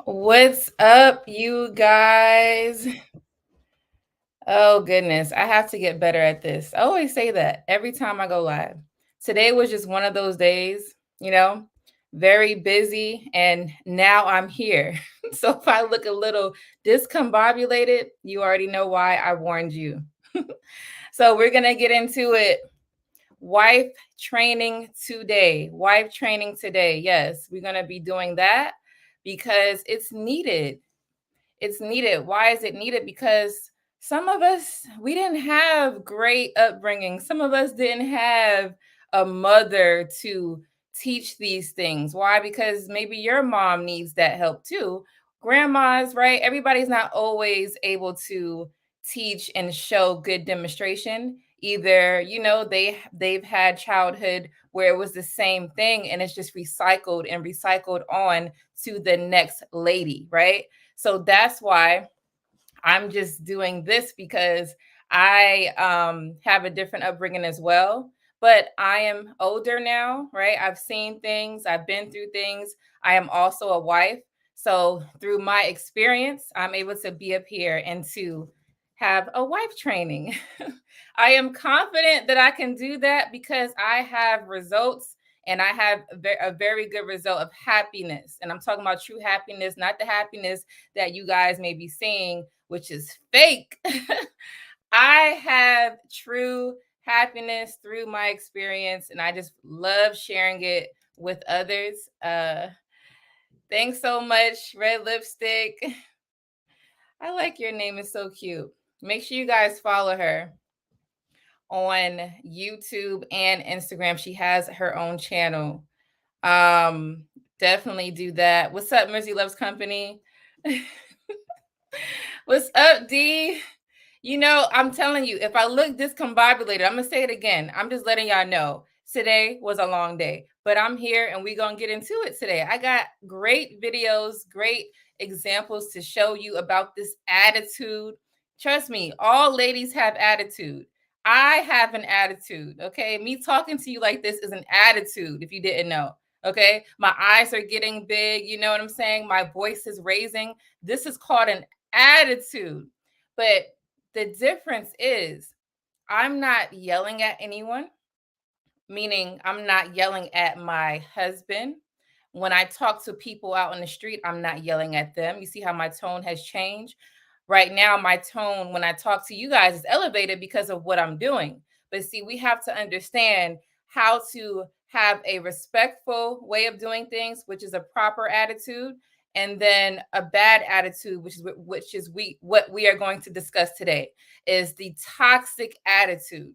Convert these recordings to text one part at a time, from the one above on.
What's up, you guys? Oh, goodness. I have to get better at this. I always say that every time I go live. Today was just one of those days, you know, very busy, and now I'm here. So if I look a little discombobulated, you already know why I warned you. So we're going to get into it. Wife training today. Wife training today. Yes, we're going to be doing that because it's needed. It's needed. Why is it needed? Because some of us, we didn't have great upbringing. Some of us didn't have a mother to teach these things. Why? Because maybe your mom needs that help too. Grandmas, right? Everybody's not always able to teach and show good demonstration. Either, they've had childhood where it was the same thing and it's just recycled and recycled on to the next lady, right? So that's why I'm just doing this because I have a different upbringing as well. But I am older now, right? I've seen things, I've been through things. I am also a wife. So through my experience, I'm able to be up here and to have a wife training. I am confident that I can do that because I have results and I have a very good result of happiness. And I'm talking about true happiness, not the happiness that you guys may be seeing, which is fake. I have true happiness through my experience, and I just love sharing it with others. Thanks so much, Red Lipstick. I like your name, it's so cute. Make sure you guys follow her on YouTube and Instagram. She has her own channel. Um, Definitely do that. What's up, Mercy Loves Company? What's up, D? I'm telling you, if I look discombobulated, I'm gonna say it again. I'm just letting y'all know today was a long day, but I'm here and we're gonna get into it today. I got great videos, great examples to show you about this attitude. Trust me, all ladies have attitude. I have an attitude, okay? Me talking to you like this is an attitude, if you didn't know. Okay, my eyes are getting big, you know what I'm saying? My voice is raising. This is called an attitude. But the difference is I'm not yelling at anyone, meaning I'm not yelling at my husband. When I talk to people out on the street, I'm not yelling at them. You see how my tone has changed? Right now, my tone when I talk to you guys is elevated because of what I'm doing. But see, we have to understand how to have a respectful way of doing things, which is a proper attitude, and then a bad attitude, which is what we are going to discuss today, is the toxic attitude.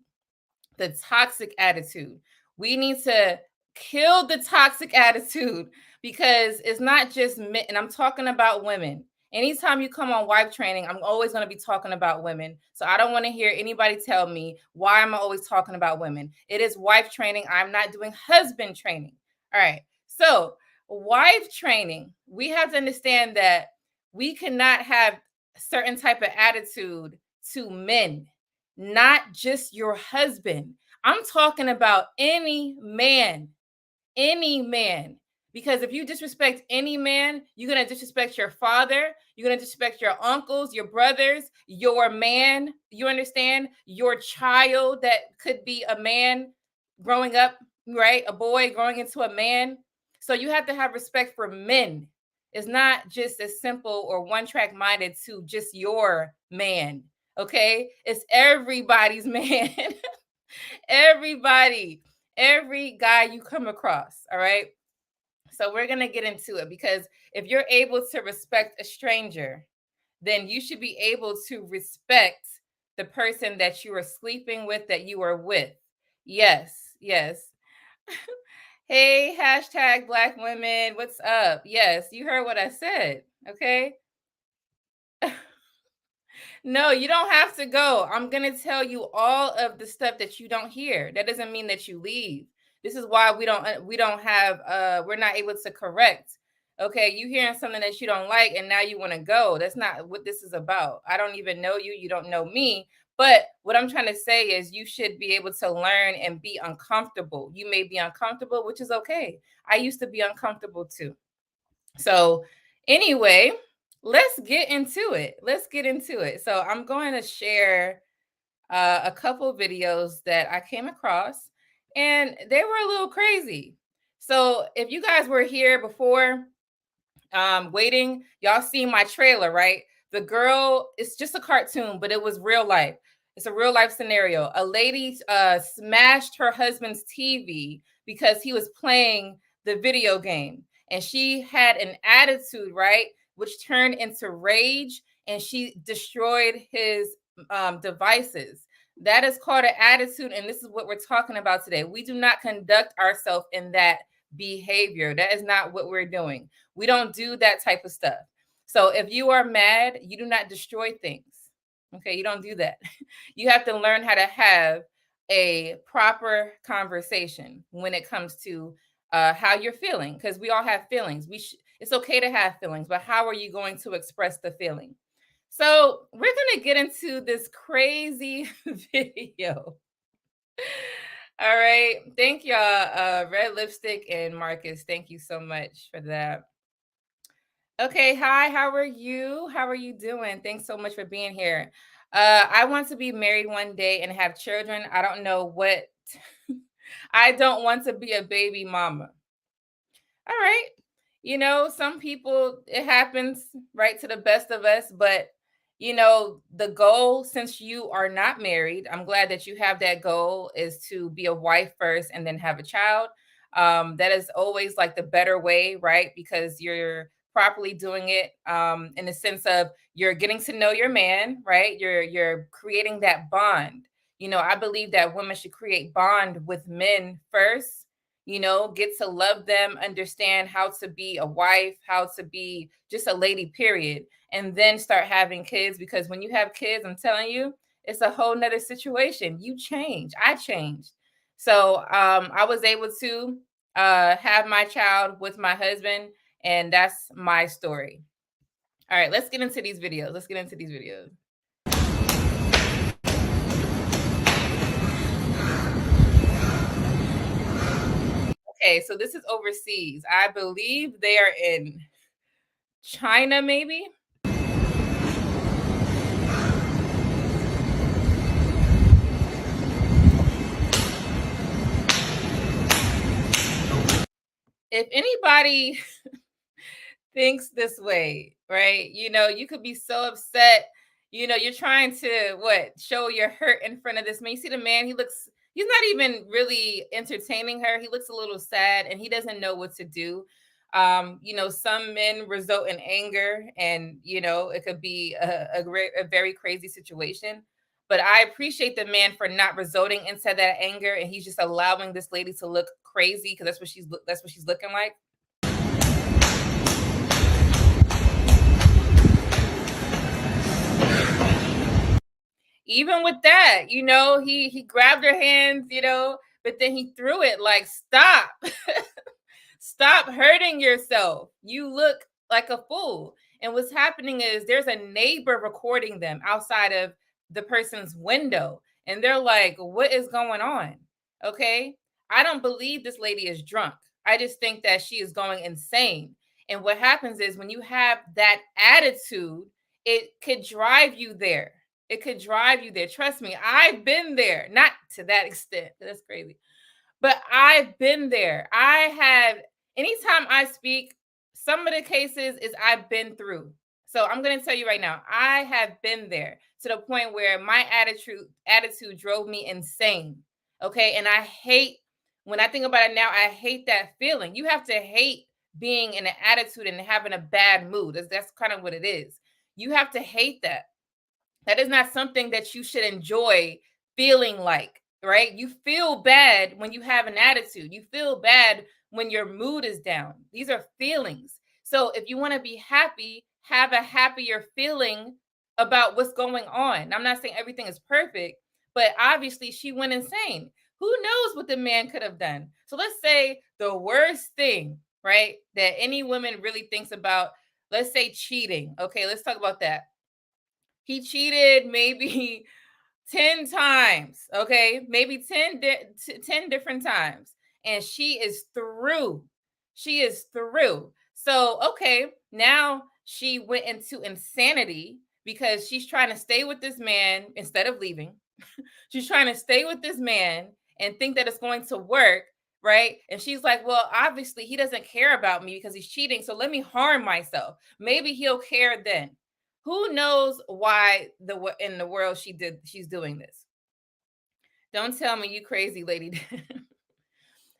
The toxic attitude. We need to kill the toxic attitude because it's not just men, and I'm talking about women. Anytime you come on wife training, I'm always going to be talking about women. So I don't want to hear anybody tell me why am I always talking about women. It is wife training. I'm not doing husband training. All right. So, wife training, we have to understand that we cannot have certain type of attitude to men, not just your husband. I'm talking about any man, any man. Because if you disrespect any man, you're going to disrespect your father, you're going to disrespect your uncles, your brothers, your man, you understand? Your child that could be a man growing up, right? A boy growing into a man. So you have to have respect for men. It's not just as simple or one track minded to just your man. Okay, it's everybody's man. Everybody, every guy you come across. All right. So we're going to get into it because if you're able to respect a stranger, then you should be able to respect the person that you are sleeping with, that you are with. Yes, yes. Hey, hashtag Black women. What's up? Yes, you heard what I said. Okay. No, you don't have to go. I'm going to tell you all of the stuff that you don't hear. That doesn't mean that you leave. This is why we don't have we're not able to correct. Okay, you hearing something that you don't like and now you want to go. That's not what this is about. I don't even know you, you don't know me. But what I'm trying to say is you should be able to learn and be uncomfortable. You may be uncomfortable, which is okay. I used to be uncomfortable too. So Anyway, let's get into it. Let's get into it. So I'm going to share a couple videos that I came across, and they were a little crazy. So if you guys were here before, waiting, y'all seen my trailer, right? The girl, it's just a cartoon, but it was real life. It's a real life scenario. A lady smashed her husband's TV because he was playing the video game, and she had an attitude, right, which turned into rage, and she destroyed his devices. That is called an attitude, and this is what we're talking about today. We do not conduct ourselves in that behavior. That is not what we're doing. We don't do that type of stuff. So if you are mad, you do not destroy things. Okay, you don't do that. You have to learn how to have a proper conversation when it comes to how you're feeling, because we all have feelings. It's okay to have feelings, but how are you going to express the feeling? So we're gonna get into this crazy video. All right, thank y'all, Red Lipstick and Marcus. Thank you so much for that. Okay, hi, how are you? How are you doing? Thanks so much for being here. I want to be married one day and have children. I don't know what I don't want to be a baby mama. All right. Some people, it happens right to the best of us, but the goal, since you are not married, I'm glad that you have that goal, is to be a wife first and then have a child. That is always like the better way, right? Because you're properly doing it in the sense of you're getting to know your man, right? You're creating that bond. I believe that women should create bond with men first, get to love them, understand how to be a wife, how to be just a lady, period, and then start having kids. Because when you have kids, I'm telling you, it's a whole nother situation. You change. I changed. So I was able to have my child with my husband, and that's my story. All right, let's get into these videos. Let's get into these videos. Okay, so this is overseas. I believe they are in China, maybe. If anybody thinks this way, right? You could be so upset. You're trying to show your hurt in front of this man. You see the man, he's not even really entertaining her. He looks a little sad and he doesn't know what to do. Some men result in anger, and it could be a very crazy situation. But I appreciate the man for not resorting into that anger, and he's just allowing this lady to look crazy, because that's what she's looking like. Even with that, he grabbed her hands, but then he threw it like, stop. Stop hurting yourself. You look like a fool. And what's happening is there's a neighbor recording them outside of the person's window, and they're like, what is going on? Okay, I don't believe this lady is drunk. I just think that she is going insane. And what happens is, when you have that attitude, it could drive you there. It could drive you there. Trust me, I've been there. Not to that extent. That's crazy. But I've been there. Anytime I speak, some of the cases is I've been through. So I'm going to tell you right now, I have been there, to the point where my attitude drove me insane. Okay? And I hate, when I think about it now, I hate that feeling. You have to hate being in an attitude and having a bad mood. That's kind of what it is. You have to hate that. That is not something that you should enjoy feeling like, right? You feel bad when you have an attitude. You feel bad when your mood is down. These are feelings. So if you want to be happy, have a happier feeling about what's going on. I'm not saying everything is perfect, but obviously she went insane. Who knows what the man could have done? So let's say the worst thing, right, that any woman really thinks about, let's say cheating. Okay, let's talk about that. He cheated maybe 10 times, okay? Maybe 10 different times. And she is through. She is through. So, okay, Now she went into insanity because she's trying to stay with this man instead of leaving. She's trying to stay with this man and think that it's going to work, right? And she's like, well, obviously he doesn't care about me because he's cheating, so let me harm myself. Maybe he'll care then. Who knows why in the world she's doing this? Don't tell me you crazy lady.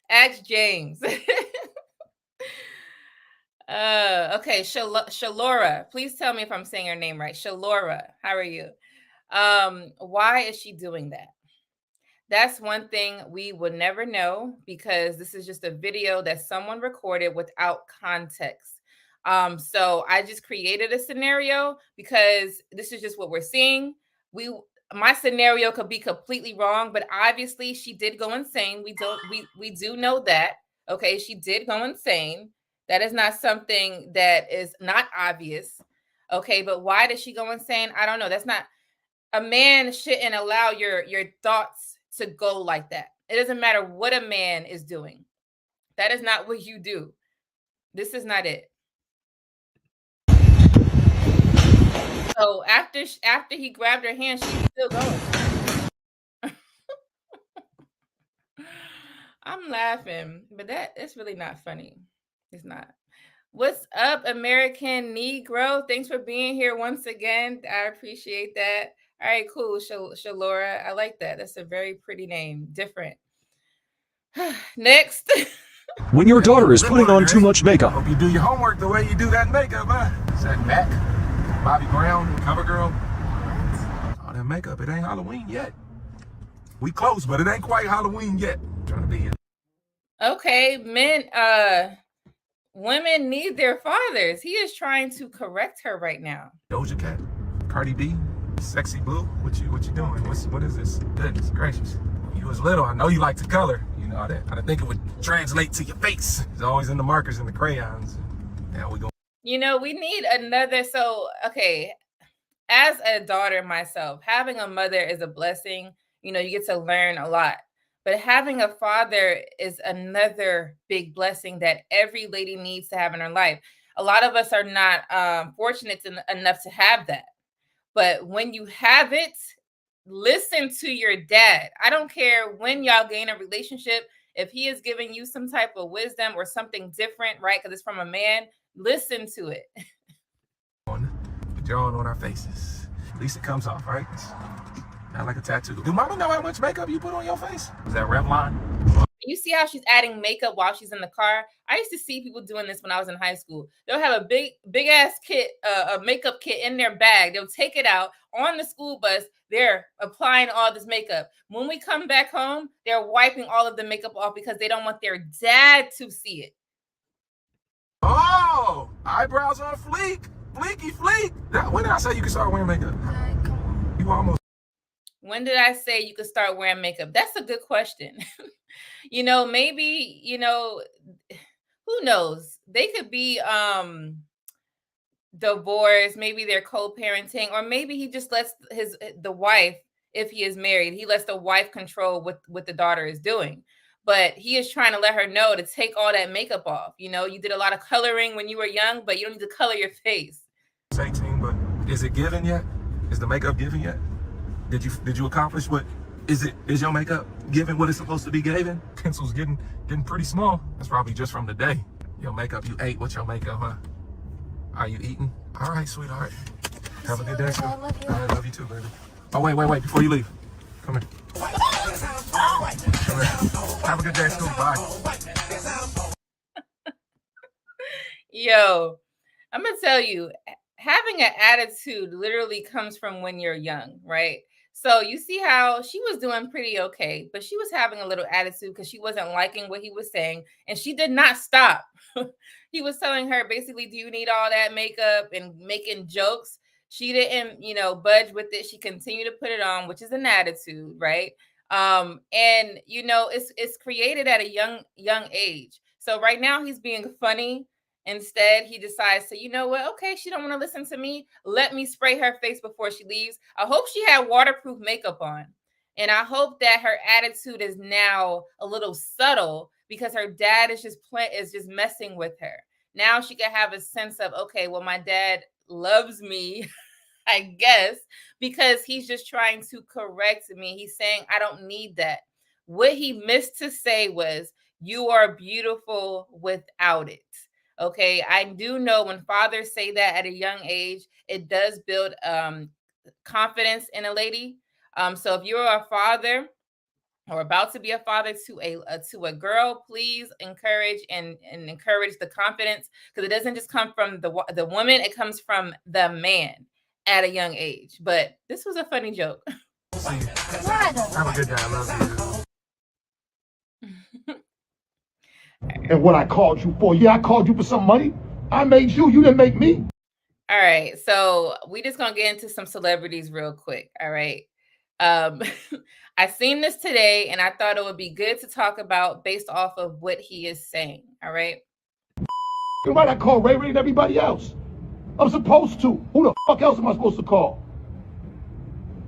Ask James. Okay, Shalora. Please tell me if I'm saying her name right. Shalora, how are you? Why is she doing that? That's one thing we would never know because this is just a video that someone recorded without context. So I just created a scenario because this is just what we're seeing. My scenario could be completely wrong, but obviously she did go insane. We do know that. Okay, she did go insane. That is not something that is not obvious. Okay, but why did she go insane? I don't know. That's not a man shouldn't allow your thoughts to go like that. It doesn't matter what a man is doing. That is not what you do. This is not it. So after he grabbed her hand, she's still going. I'm laughing, but it's really not funny. It's not. What's up, American Negro? Thanks for being here once again. I appreciate that. All right, cool. Shalora. I like that. That's a very pretty name. Different. Next. When your daughter is putting on too much makeup. Hope you do your homework the way you do that makeup, huh? Is that Mac? Bobby Brown? CoverGirl? All that makeup, it ain't Halloween yet. We close, but it ain't quite Halloween yet. I'm trying to be here. Okay, women need their fathers. He is trying to correct her right now. Doja Cat, Cardi B, Sexy Blue. What you doing? What is this? Goodness gracious. When you was little, I know you like to color. You know that. I think it would translate to your face. It's always in the markers and the crayons. Now we go. You know, we need another. So, okay, as a daughter myself, having a mother is a blessing. You know, you get to learn a lot. But having a father is another big blessing that every lady needs to have in her life. A lot of us are not fortunate enough to have that. But when you have it, listen to your dad. I don't care when y'all gain a relationship. If he is giving you some type of wisdom or something different, right? Because it's from a man, listen to it. Drawing on our faces. At least it comes off, right? Not like a tattoo. Do mama know how much makeup you put on your face? Is that Revlon? You see how she's adding makeup while she's in the car? I used to see people doing this when I was in high school. They'll have a big ass kit, a makeup kit in their bag. They'll take it out on the school bus. They're applying all this makeup. When we come back home, they're wiping all of the makeup off because they don't want their dad to see it. Oh, eyebrows on fleek. Fleeky fleek. When did I say you could start wearing makeup? You almost. When did I say you could start wearing makeup? That's a good question. You know, maybe, you know, who knows? They could be divorced, maybe they're co-parenting, or maybe he just lets the wife, if he is married, he lets the wife control what the daughter is doing. But he is trying to let her know to take all that makeup off. You know, you did a lot of coloring when you were young, but you don't need to color your face. 18, but is it given yet? Is the makeup given yet? Did you accomplish what? Is your makeup given what it's supposed to be given? Pencil's getting pretty small. That's probably just from the day. Your makeup, you ate. What's your makeup, huh? Are you eating? All right, sweetheart. Have a good day. I love you too, baby. Oh, wait, before you leave. Come here. Come here. Have a good day, school. Bye. Yo, I'm gonna tell you, having an attitude literally comes from when you're young, right? So you see how she was doing pretty okay, but she was having a little attitude because she wasn't liking what he was saying, and she did not stop. He was telling her basically, do you need all that makeup, and making jokes. She didn't, you know, budge with it. She continued to put it on, which is an attitude, right? And you know, it's created at a young age. So right now he's being funny. Instead, he decides to, you know what? Okay, she don't want to listen to me. Let me spray her face before she leaves. I hope she had waterproof makeup on. And I hope that her attitude is now a little subtle because her dad is just messing with her. Now she can have a sense of, okay, well, my dad loves me, I guess, because he's just trying to correct me. He's saying, I don't need that. What he missed to say was, you are beautiful without it. Okay. I do know when fathers say that at a young age, it does build confidence in a lady. So if you're a father or about to be a father to a girl, please encourage and encourage the confidence, because it doesn't just come from the woman, it comes from the man at a young age. But this was a funny joke. Have a good day. I love you. And what I called you for? Yeah, I called you for some money. I made you. You didn't make me. All right, so we just gonna get into some celebrities real quick. All right. I seen this today and I thought it would be good to talk about based off of what he is saying. All right. You're right, I called Ray Ray and everybody else. I'm supposed to. Who the fuck else am I supposed to call?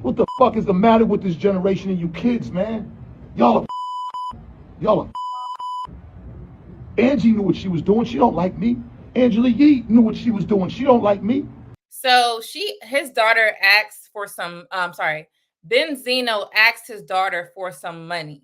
What the fuck is the matter with this generation and you kids, man? Y'all are Angie knew what she was doing. She don't like me. Angela Yee knew what she was doing. She don't like me. So his daughter asked for some, Benzino asked his daughter for some money.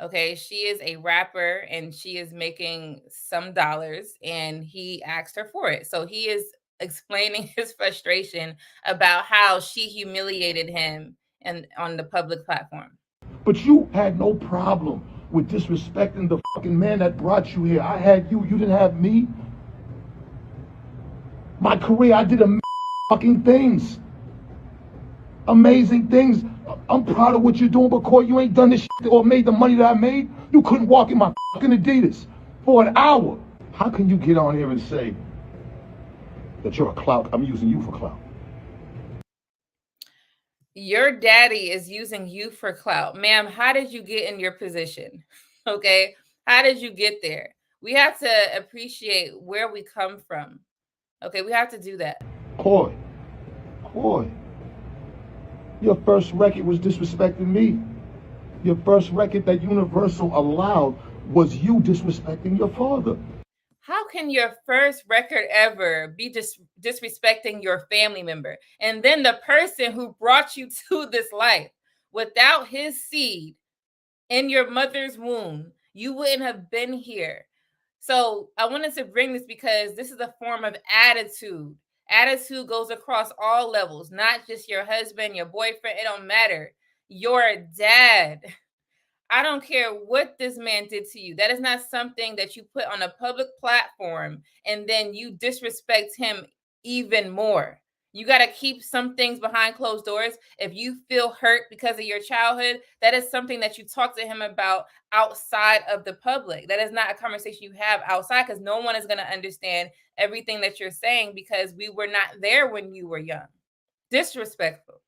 Okay, she is a rapper and she is making some dollars and he asked her for it. So he is explaining his frustration about how she humiliated him and on the public platform. But you had no problem with disrespecting the fucking man that brought you here. I had you. You didn't have me. My career, I did fucking things. Amazing things. I'm proud of what you're doing, but Corey, you ain't done this shit or made the money that I made. You couldn't walk in my fucking Adidas for an hour. How can you get on here and say that you're a clout? I'm using you for clout. Your daddy is using you for clout. Ma'am, how did you get in your position? Okay. How did you get there? We have to appreciate where we come from. Okay. We have to do that. Corey, your first record was disrespecting me. Your first record that Universal allowed was you disrespecting your father. How can your first record ever be disrespecting your family member? And then the person who brought you to this life, without his seed in your mother's womb, you wouldn't have been here. So I wanted to bring this because this is a form of attitude. Attitude goes across all levels, not just your husband, your boyfriend. It don't matter. Your dad. I don't care what this man did to you. That is not something that you put on a public platform and then you disrespect him even more. You got to keep some things behind closed doors. If you feel hurt because of your childhood, that is something that you talk to him about outside of the public. That is not a conversation you have outside, because no one is going to understand everything that you're saying because we were not there when you were young. Disrespectful.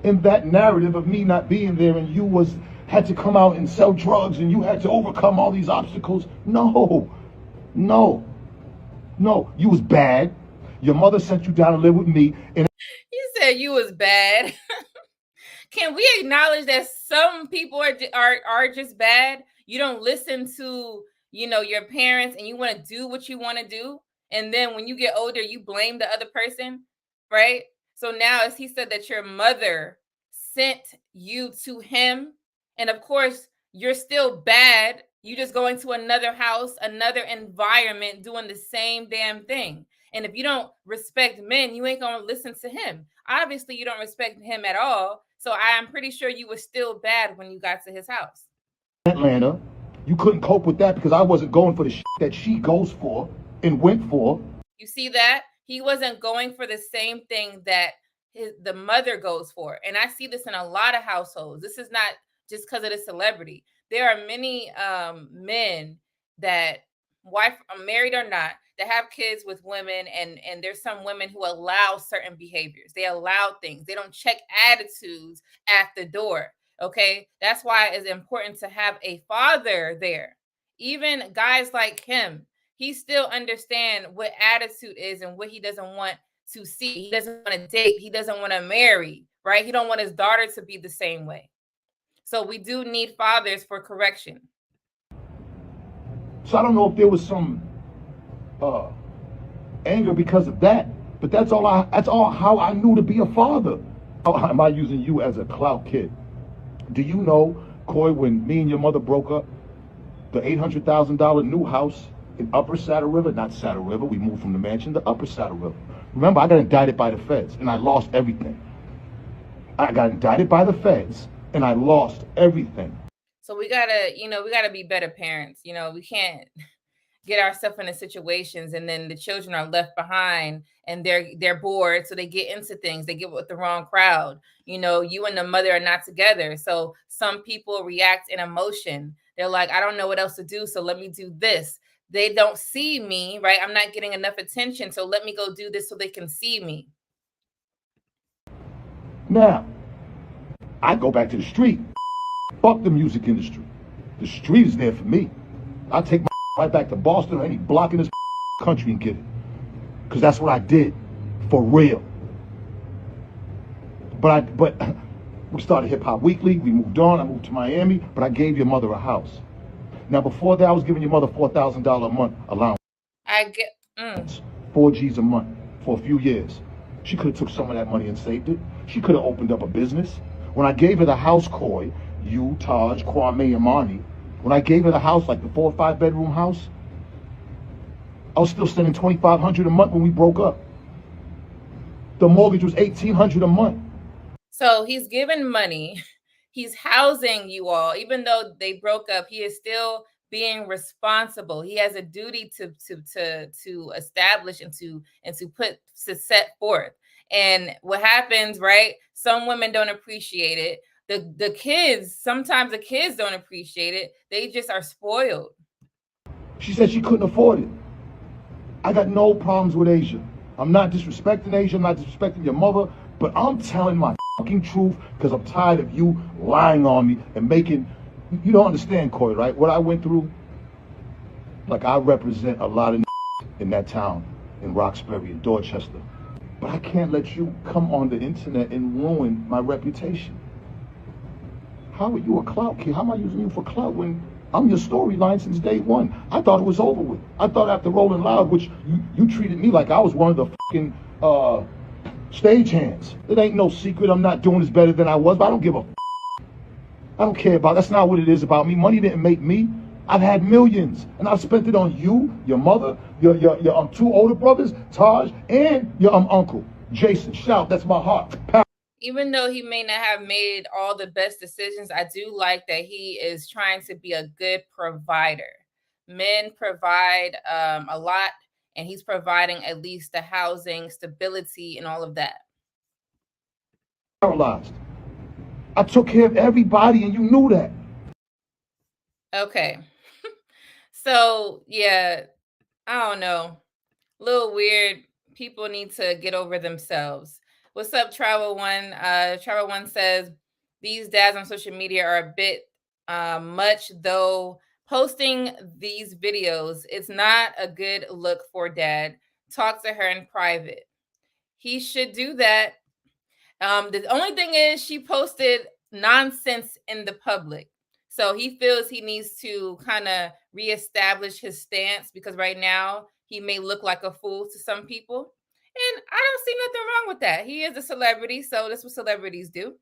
In that narrative of me not being there and you had to come out and sell drugs and you had to overcome all these obstacles. No. You was bad. Your mother sent you down to live with me. And you said you was bad. Can we acknowledge that some people are just bad? You don't listen to, your parents and you want to do what you want to do. And then when you get older, you blame the other person, right? So now, as he said that your mother sent you to him, and of course, you're still bad. You just go into another house, another environment, doing the same damn thing. And if you don't respect men, you ain't going to listen to him. Obviously, you don't respect him at all. So I am pretty sure you were still bad when you got to his house. Atlanta, you couldn't cope with that because I wasn't going for the shit that she goes for and went for. You see that? He wasn't going for the same thing that the mother goes for. And I see this in a lot of households. This is not just because of the celebrity. There are many men that, wife, married or not, that have kids with women, and there's some women who allow certain behaviors. They allow things. They don't check attitudes at the door. Okay, that's why it's important to have a father there. Even guys like him, he still understand what attitude is and what he doesn't want to see. He doesn't want to date. He doesn't want to marry, right? He don't want his daughter to be the same way. So we do need fathers for correction. So I don't know if there was some anger because of that. But that's all how I knew to be a father. How am I using you as a clout kid? Do you know, Coy, when me and your mother broke up, the $800,000 new house in Upper Saddle River, not Saddle River, we moved from the mansion to Upper Saddle River. Remember, I got indicted by the feds and I lost everything. I got indicted by the feds and I lost everything. So we gotta be better parents. We can't get ourselves into situations and then the children are left behind and they're bored, so they get into things, they get with the wrong crowd. You and the mother are not together, so some people react in emotion. They're like, I don't know what else to do, so let me do this. They don't see me, right? I'm not getting enough attention, so let me go do this so they can see me. Now I go back to the street. Fuck the music industry. The street is there for me. I'll take my right back to Boston or any block in this country and get it. Because that's what I did. For real. But we started Hip Hop Weekly. We moved on. I moved to Miami. But I gave your mother a house. Now, before that, I was giving your mother $4,000 a month allowance. I get 4 G's a month for a few years. She could have took some of that money and saved it. She could have opened up a business. When I gave her the house, Coy, you, Taj, Kwame, and Marnie, when I gave her the house, like the 4 or 5 bedroom house, I was still spending $2,500 a month when we broke up. The mortgage was $1,800 a month. So he's giving money. He's housing you all. Even though they broke up, he is still being responsible. He has a duty to establish and to set forth. And what happens, right? Some women don't appreciate it. The kids, sometimes the kids don't appreciate it. They just are spoiled. She said she couldn't afford it. I got no problems with Asia. I'm not disrespecting Asia. I'm not disrespecting your mother. But I'm telling my fucking truth because I'm tired of you lying on me and making... You don't understand, Coy, right? What I went through, like I represent a lot of in that town, in Roxbury, in Dorchester. But I can't let you come on the internet and ruin my reputation. How are you a clout kid? How am I using you for clout when I'm your storyline since day one? I thought it was over with. I thought after Rolling Loud, which you treated me like I was one of the fucking stagehands. It ain't no secret I'm not doing this better than I was, but I don't give a I don't care about, that's not what it is about me. Money didn't make me. I've had millions, and I've spent it on you, your mother, your 2 older brothers, Taj, and your uncle, Jason. Shout, that's my heart. Even though he may not have made all the best decisions, I do like that he is trying to be a good provider. Men provide a lot, and he's providing at least the housing, stability, and all of that. Paralyzed. I took care of everybody, and you knew that. Okay. So, yeah, I don't know. A little weird. People need to get over themselves. What's up, Travel One? Travel One says, these dads on social media are a bit much, though posting these videos, it's not a good look for dad. Talk to her in private. He should do that. The only thing is she posted nonsense in the public. So he feels he needs to kind of reestablish his stance because right now he may look like a fool to some people. And I don't see nothing wrong with that. He is a celebrity, so that's what celebrities do.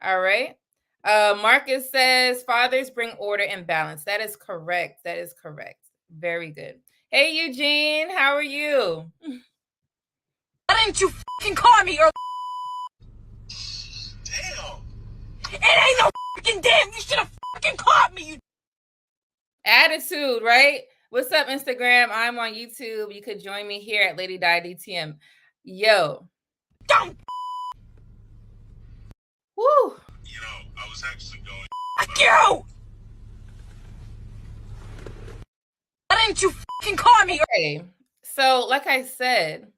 All right. Marcus says, fathers bring order and balance. That is correct. That is correct. Very good. Hey, Eugene, how are you? Why didn't you fucking call me or... Damn. It ain't no fucking damn. You should have fucking called me, you... Attitude, right? What's up, Instagram? I'm on YouTube. You could join me here at Lady Di DTM. Yo. Don't... Woo. You know, I was actually going... Fuck you! Why didn't you fucking call me? Okay. So, like I said,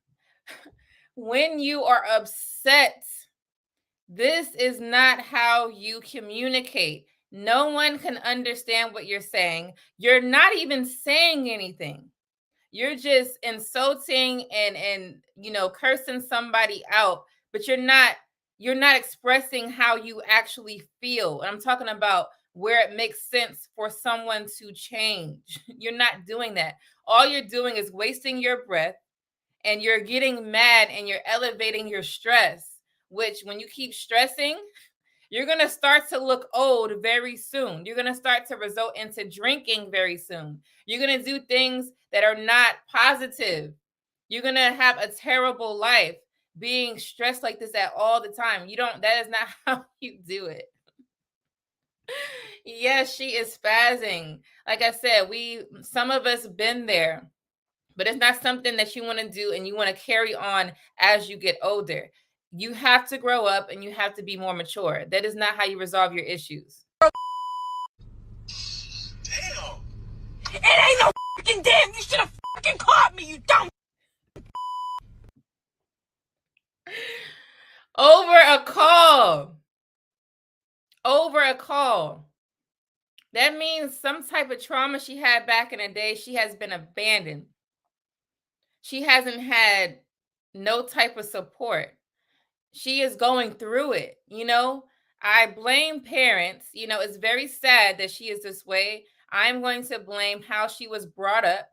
when you are upset, this is not how you communicate. No one can understand what you're saying. You're not even saying anything. You're just insulting and cursing somebody out, but you're not expressing how you actually feel. And I'm talking about where it makes sense for someone to change. You're not doing that. All you're doing is wasting your breath, and you're getting mad, and you're elevating your stress, which when you keep stressing, you're going to start to look old very soon. You're going to start to result into drinking very soon. You're going to do things that are not positive. You're going to have a terrible life being stressed like this at all the time. That is not how you do it. Yes, she is spazzing. Like I said, some of us been there, but it's not something that you want to do and you want to carry on as you get older. You have to grow up and you have to be more mature. That is not how you resolve your issues. Damn. It ain't no fucking damn. You should have fucking caught me, you dumb. Over a call. That means some type of trauma she had back in the day. She has been abandoned. She hasn't had no type of support. She is going through it. I blame parents. It's very sad that she is this way. I'm going to blame how she was brought up,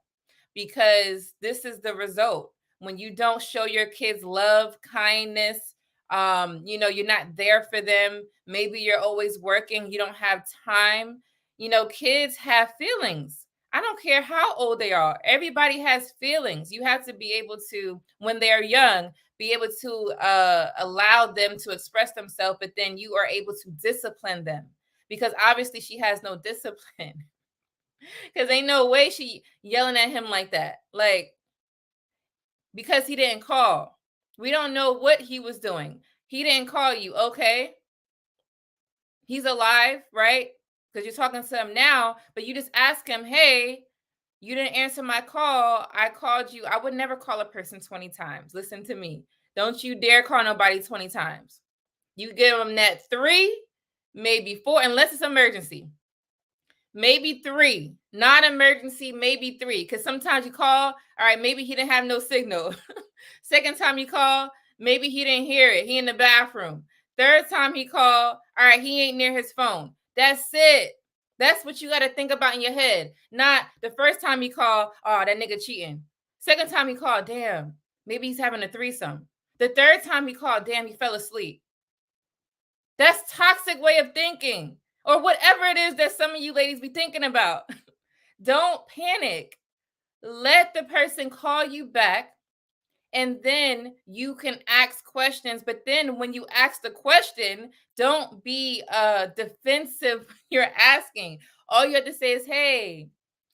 because this is the result. When you don't show your kids love, kindness, you're not there for them. Maybe you're always working. You don't have time. Kids have feelings. I don't care how old they are. Everybody has feelings. You have to be able to, when they're young, be able to allow them to express themselves, but then you are able to discipline them, because obviously she has no discipline. Because ain't no way she yelling at him like that. Like, because he didn't call. We don't know what he was doing. He didn't call you, okay? He's alive, right? Because you're talking to him now, but you just ask him, hey, you didn't answer my call. I called you. I would never call a person 20 times. Listen to me. Don't you dare call nobody 20 times. You give them that 3, maybe 4, unless it's emergency. Maybe 3, not emergency, maybe 3. Because sometimes you call, all right, maybe he didn't have no signal. Second time you call, maybe he didn't hear it. He in the bathroom. Third time he called, all right, he ain't near his phone. That's it. That's what you got to think about in your head. Not the first time he called, oh, that nigga cheating. Second time he called, damn, maybe he's having a threesome. The third time he called, damn, he fell asleep. That's toxic way of thinking. Or whatever it is that some of you ladies be thinking about. Don't panic. Let the person call you back, and then you can ask questions. But then when you ask the question, don't be defensive. You're asking. All you have to say is, hey,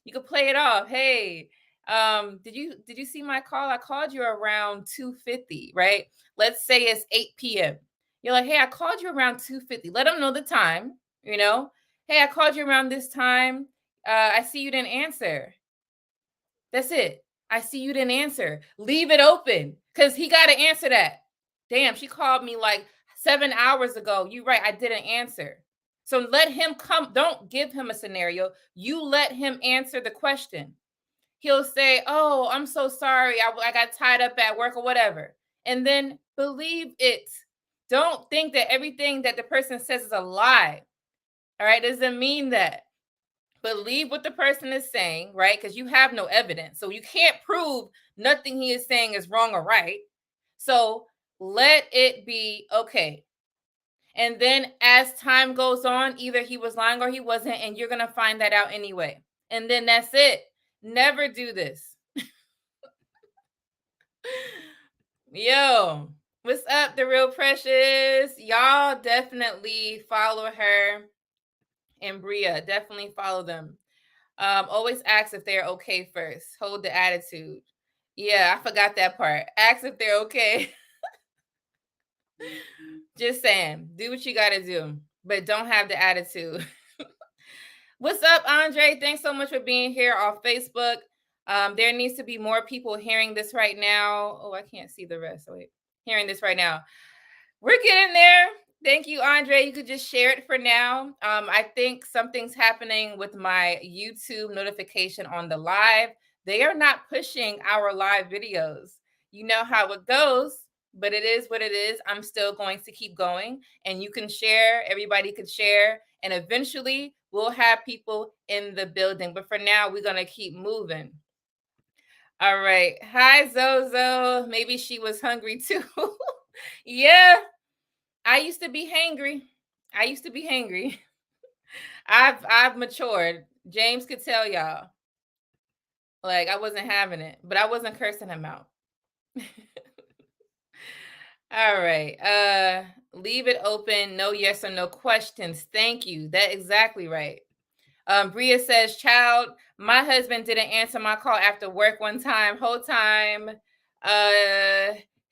you can play it off. Hey, did you see my call? I called you around 2:50, right? Let's say it's 8 p.m. You're like, hey, I called you around 2:50. Let them know the time. Hey, I called you around this time. I see you didn't answer. That's it. I see you didn't answer. Leave it open, because he got to answer that. Damn, she called me like 7 hours ago. You're right. I didn't answer. So let him come. Don't give him a scenario. You let him answer the question. He'll say, oh, I'm so sorry. I got tied up at work or whatever. And then believe it. Don't think that everything that the person says is a lie. All right, doesn't mean that. Believe what the person is saying, right? Because you have no evidence. So you can't prove nothing he is saying is wrong or right. So let it be okay. And then as time goes on, either he was lying or he wasn't, and you're going to find that out anyway. And then that's it. Never do this. Yo, what's up, The Real Precious? Y'all definitely follow her and Bria. Definitely follow them. Always ask if they're okay first. Hold the attitude. Yeah, I forgot that part. Ask if they're okay. Just saying, do what you got to do, but don't have the attitude. What's up, Andre? Thanks so much for being here on Facebook. There needs to be more people hearing this right now. Oh, I can't see the rest. Wait, hearing this right now. We're getting there. Thank you, Andre. You could just share it for now. I think something's happening with my YouTube notification on the live. They are not pushing our live videos. You know how it goes, but it is what it is. I'm still going to keep going, and you can share. Everybody could share, And eventually we'll have people in the building. But for now, we're going to keep moving. All right. Hi, Zozo. Maybe she was hungry too. Yeah. I used to be hangry. I've matured. James could tell y'all. Like, I wasn't having it, but I wasn't cursing him out. All right. Leave it open. No yes or no questions. Thank you. That's exactly right. Bria says, child, my husband didn't answer my call after work one time. Whole time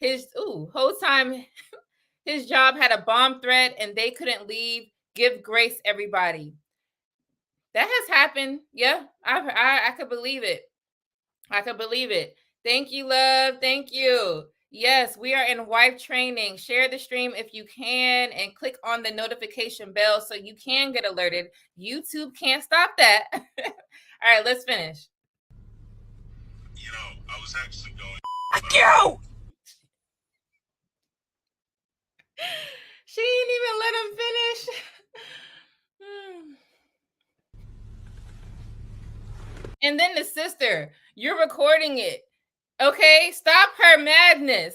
his job had a bomb threat and they couldn't leave. Give grace, everybody. That has happened. Yeah, I could believe it. Thank you, love. Thank you. Yes, we are in wife training. Share the stream if you can and click on the notification bell so you can get alerted. YouTube can't stop that. All right, let's finish. You know, I was actually going. Fuck you! She didn't even let him finish. And then the sister, you're recording it. Okay, stop her madness.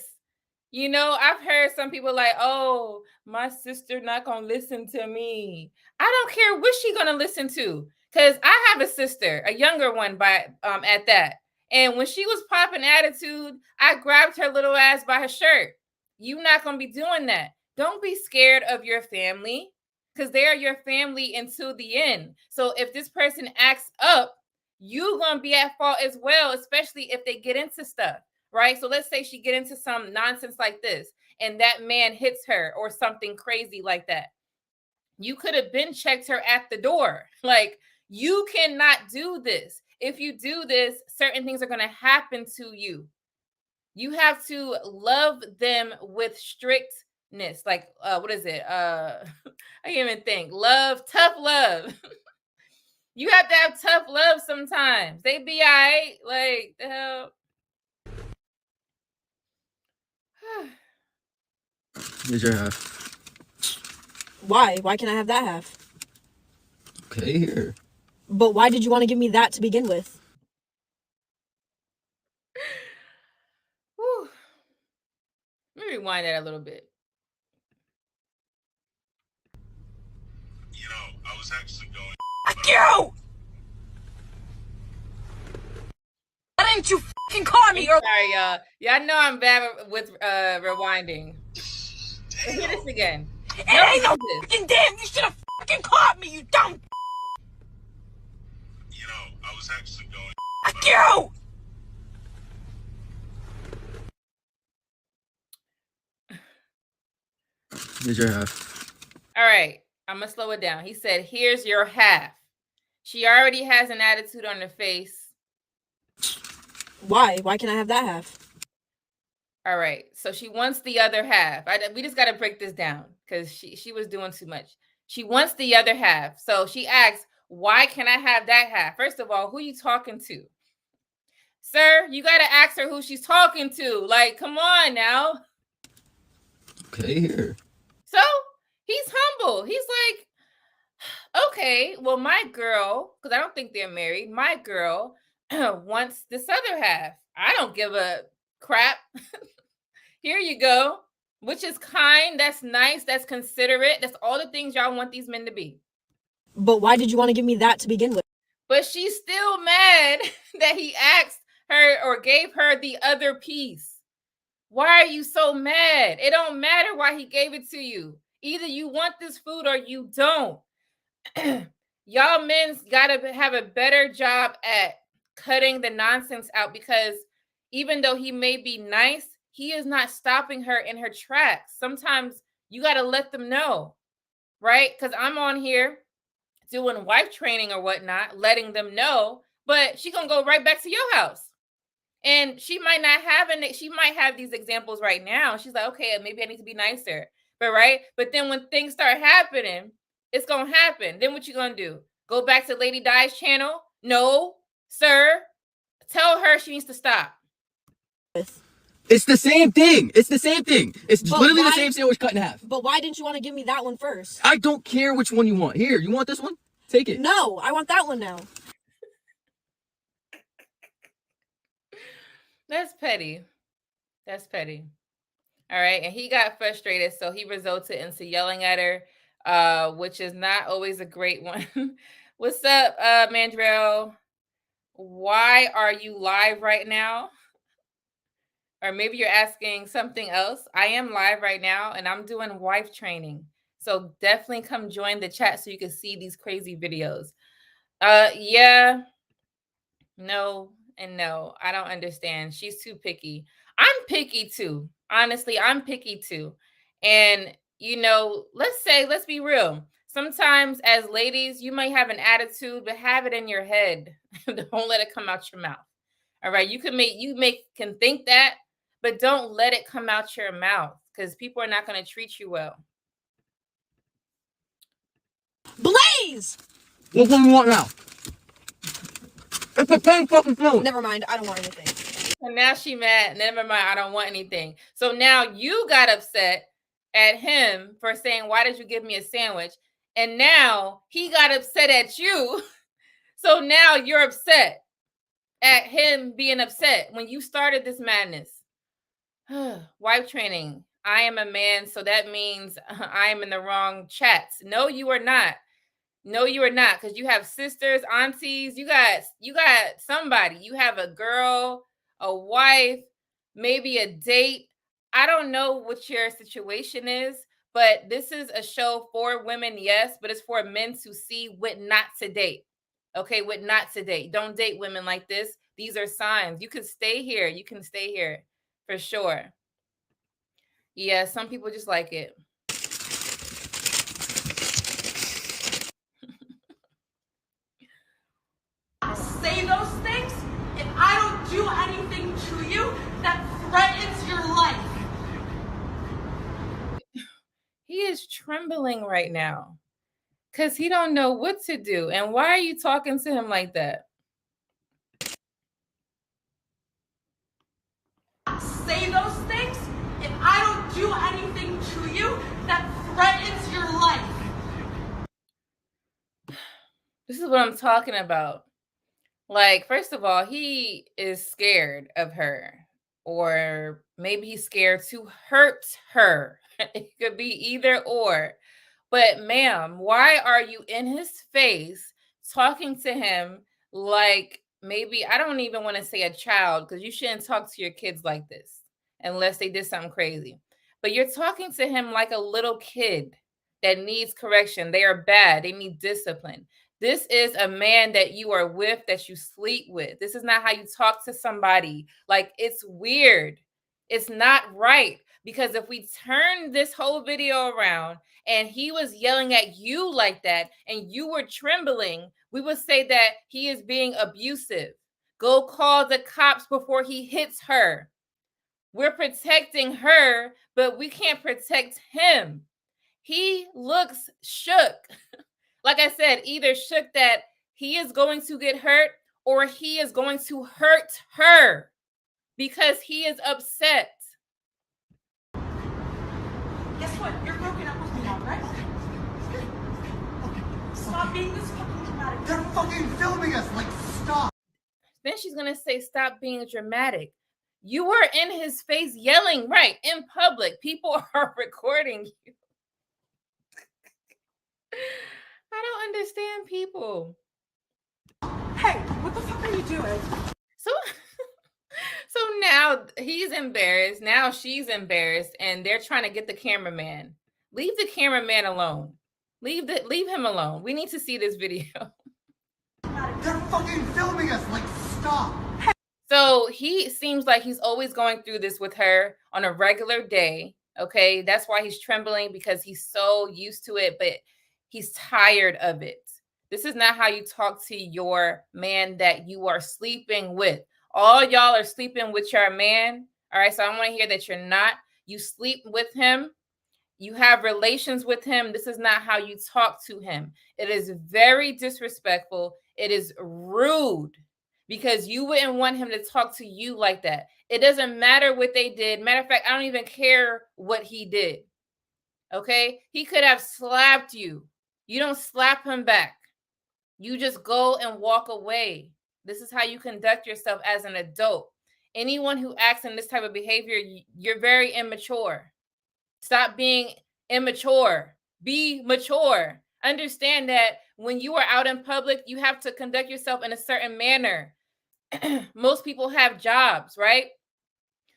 You know, I've heard some people like, oh, my sister not gonna listen to me. I don't care what she gonna listen to, because I have a sister, a younger one at that. And when she was popping attitude, I grabbed her little ass by her shirt. You not gonna be doing that. Don't be scared of your family, because they are your family until the end. So if this person acts up, you gonna be at fault as well, especially if they get into stuff, right? So let's say she get into some nonsense like this and that man hits her or something crazy like that. You could have been checked her at the door. Like, you cannot do this. If you do this, certain things are going to happen to you. You have to love them with strictness. Like, what is it? I can't even think. Tough love. You have to have tough love sometimes. They be all right. Like, the hell. Here's your half. Why? Why can't I have that half? Okay, here. But why did you want to give me that to begin with? Whew. Let me rewind that a little bit. You know, I was actually going. Fuck you! Why didn't you fucking call me? Or Sorry, y'all. Y'all know I'm bad with rewinding. Hit this again. it ain't no fucking damn. You should have fucking called me, you dumb. You know, I was actually going. Fuck you! Here's your half. All right, I'm gonna slow it down. He said, here's your half. She already has an attitude on her face. Why? Why can't I have that half? All right, so she wants the other half. We just got to break this down because she was doing too much. She wants the other half. So she asks, why can I have that half? First of all, who you talking to? Sir, you got to ask her who she's talking to. Like, come on now. Okay, here. So he's humble. He's like, okay, well, my girl, because I don't think they're married, my girl wants this other half. I don't give a crap. Here you go. Which is kind, that's nice, that's considerate. That's all the things y'all want these men to be. But why did you want to give me that to begin with? But she's still mad that he asked her or gave her the other piece. Why are you so mad? It don't matter why he gave it to you. Either you want this food or you don't. Y'all men's got to have a better job at cutting the nonsense out, because even though he may be nice, he is not stopping her in her tracks. Sometimes you got to let them know, right? Because I'm on here doing wife training or whatnot, letting them know, but she gonna go right back to your house. And she might not have she might have these examples right now. She's like, okay, maybe I need to be nicer. But right. But then when things start happening, it's gonna happen. Then what you gonna do? Go back to Lady Di's channel? No, sir. Tell her she needs to stop. It's the same thing. It's the same thing. It's But literally the why- same sandwich cut in half. But why didn't you want to give me that one first? I don't care which one you want. Here, you want this one? Take it. No, I want that one now. That's petty. That's petty. All right. And he got frustrated, so he resulted into yelling at her, which is not always a great one. What's up, Mandrell? Why are you live right now? Or maybe you're asking something else. I am live right now and I'm doing wife training. So definitely come join the chat so you can see these crazy videos. Yeah. No and no. I don't understand. She's too picky. I'm picky too. Honestly, I'm picky too. And let's be real. Sometimes as ladies, you might have an attitude, but have it in your head. Don't let it come out your mouth. All right. You can think that, but don't let it come out your mouth because people are not going to treat you well. Blaze! What one you want now? It's the same fucking thing. Never mind, I don't want anything. And now she mad. Never mind, I don't want anything. So now you got upset at him for saying, why did you give me a sandwich? And now he got upset at you. So now you're upset at him being upset when you started this madness. Wife training. I am a man, so that means I am in the wrong chats. No, you are not. No, you are not, because you have sisters, aunties, you got somebody. You have a girl, a wife, maybe a date. I don't know what your situation is, but this is a show for women, yes, but it's for men to see what not to date. Okay, what not to date. Don't date women like this. These are signs. You can stay here. You can stay here for sure. Yeah, some people just like it. Say those things if I don't do anything to you that threatens your life. He is trembling right now because he don't know what to do. And why are you talking to him like that? Say those things if I don't do anything to you that threatens your life. This is what I'm talking about. Like, first of all, he is scared of her, or maybe he's scared to hurt her. It could be either or. But, ma'am, why are you in his face talking to him like maybe, I don't even want to say a child, because you shouldn't talk to your kids like this unless they did something crazy. But you're talking to him like a little kid that needs correction. They are bad, they need discipline. This is a man that you are with, that you sleep with. This is not how you talk to somebody. Like, it's weird. It's not right. Because if we turn this whole video around and he was yelling at you like that and you were trembling, we would say that he is being abusive. Go call the cops before he hits her. We're protecting her, but we can't protect him. He looks shook. Like I said, either shook that he is going to get hurt or he is going to hurt her because he is upset. Guess what? You're broken up with me now, right? Stop being this fucking dramatic. They're fucking filming us. Like, stop. Then she's going to say, stop being dramatic. You were in his face yelling, right, in public. People are recording you. I don't understand people. Hey, what the fuck are you doing? So now he's embarrassed. Now she's embarrassed, and they're trying to get the cameraman. Leave the cameraman alone. Leave him alone. We need to see this video. They're fucking filming us. Like, stop. So he seems like he's always going through this with her on a regular day. Okay, that's why he's trembling, because he's so used to it, but he's tired of it. This is not how you talk to your man that you are sleeping with. All y'all are sleeping with your man. All right, so I want to hear that you're not. You sleep with him. You have relations with him. This is not how you talk to him. It is very disrespectful. It is rude. because you wouldn't want him to talk to you like that. It doesn't matter what they did. Matter of fact, I don't even care what he did. Okay? He could have slapped you. You don't slap him back. You just go and walk away. This is how you conduct yourself as an adult. Anyone who acts in this type of behavior, you're very immature. Stop being immature. Be mature. Understand that when you are out in public, you have to conduct yourself in a certain manner. Most people have jobs, right?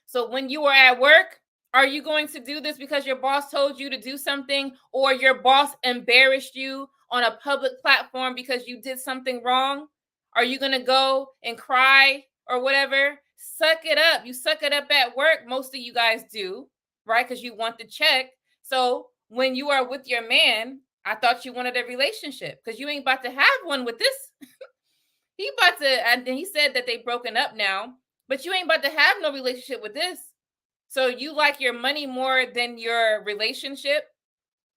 So when you are at work, are you going to do this because your boss told you to do something, or your boss embarrassed you on a public platform because you did something wrong? Are you going to go and cry or whatever? Suck it up. You suck it up at work. Most of you guys do, right? Because you want the check. So when you are with your man, I thought you wanted a relationship, because you ain't about to have one with this. He about to, and he said that they broken up now, but you ain't about to have no relationship with this. So you like your money more than your relationship?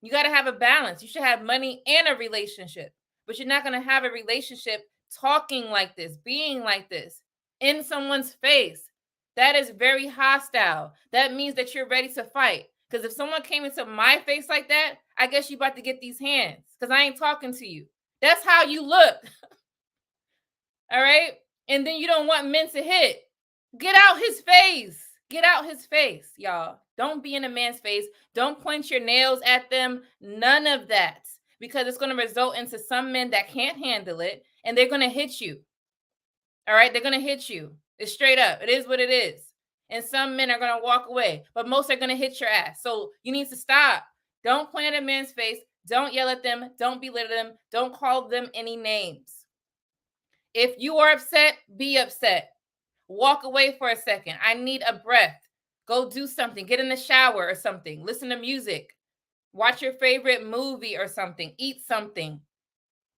You got to have a balance. You should have money and a relationship, but you're not going to have a relationship talking like this, being like this in someone's face. That is very hostile. That means that you're ready to fight. Because if someone came into my face like that, I guess you about to get these hands, because I ain't talking to you. That's how you look. All right. And then you don't want men to hit. Get out his face. Get out his face, y'all. Don't be in a man's face. Don't point your nails at them. None of that. Because it's going to result into some men that can't handle it, and they're going to hit you. All right. They're going to hit you. It's straight up. It is what it is. And some men are going to walk away, but most are going to hit your ass. So you need to stop. Don't point at a man's face. Don't yell at them. Don't belittle them. Don't call them any names. If you are upset, be upset. Walk away for a second. I need a breath. Go do something. Get in the shower or something. Listen to music. Watch your favorite movie or something. Eat something.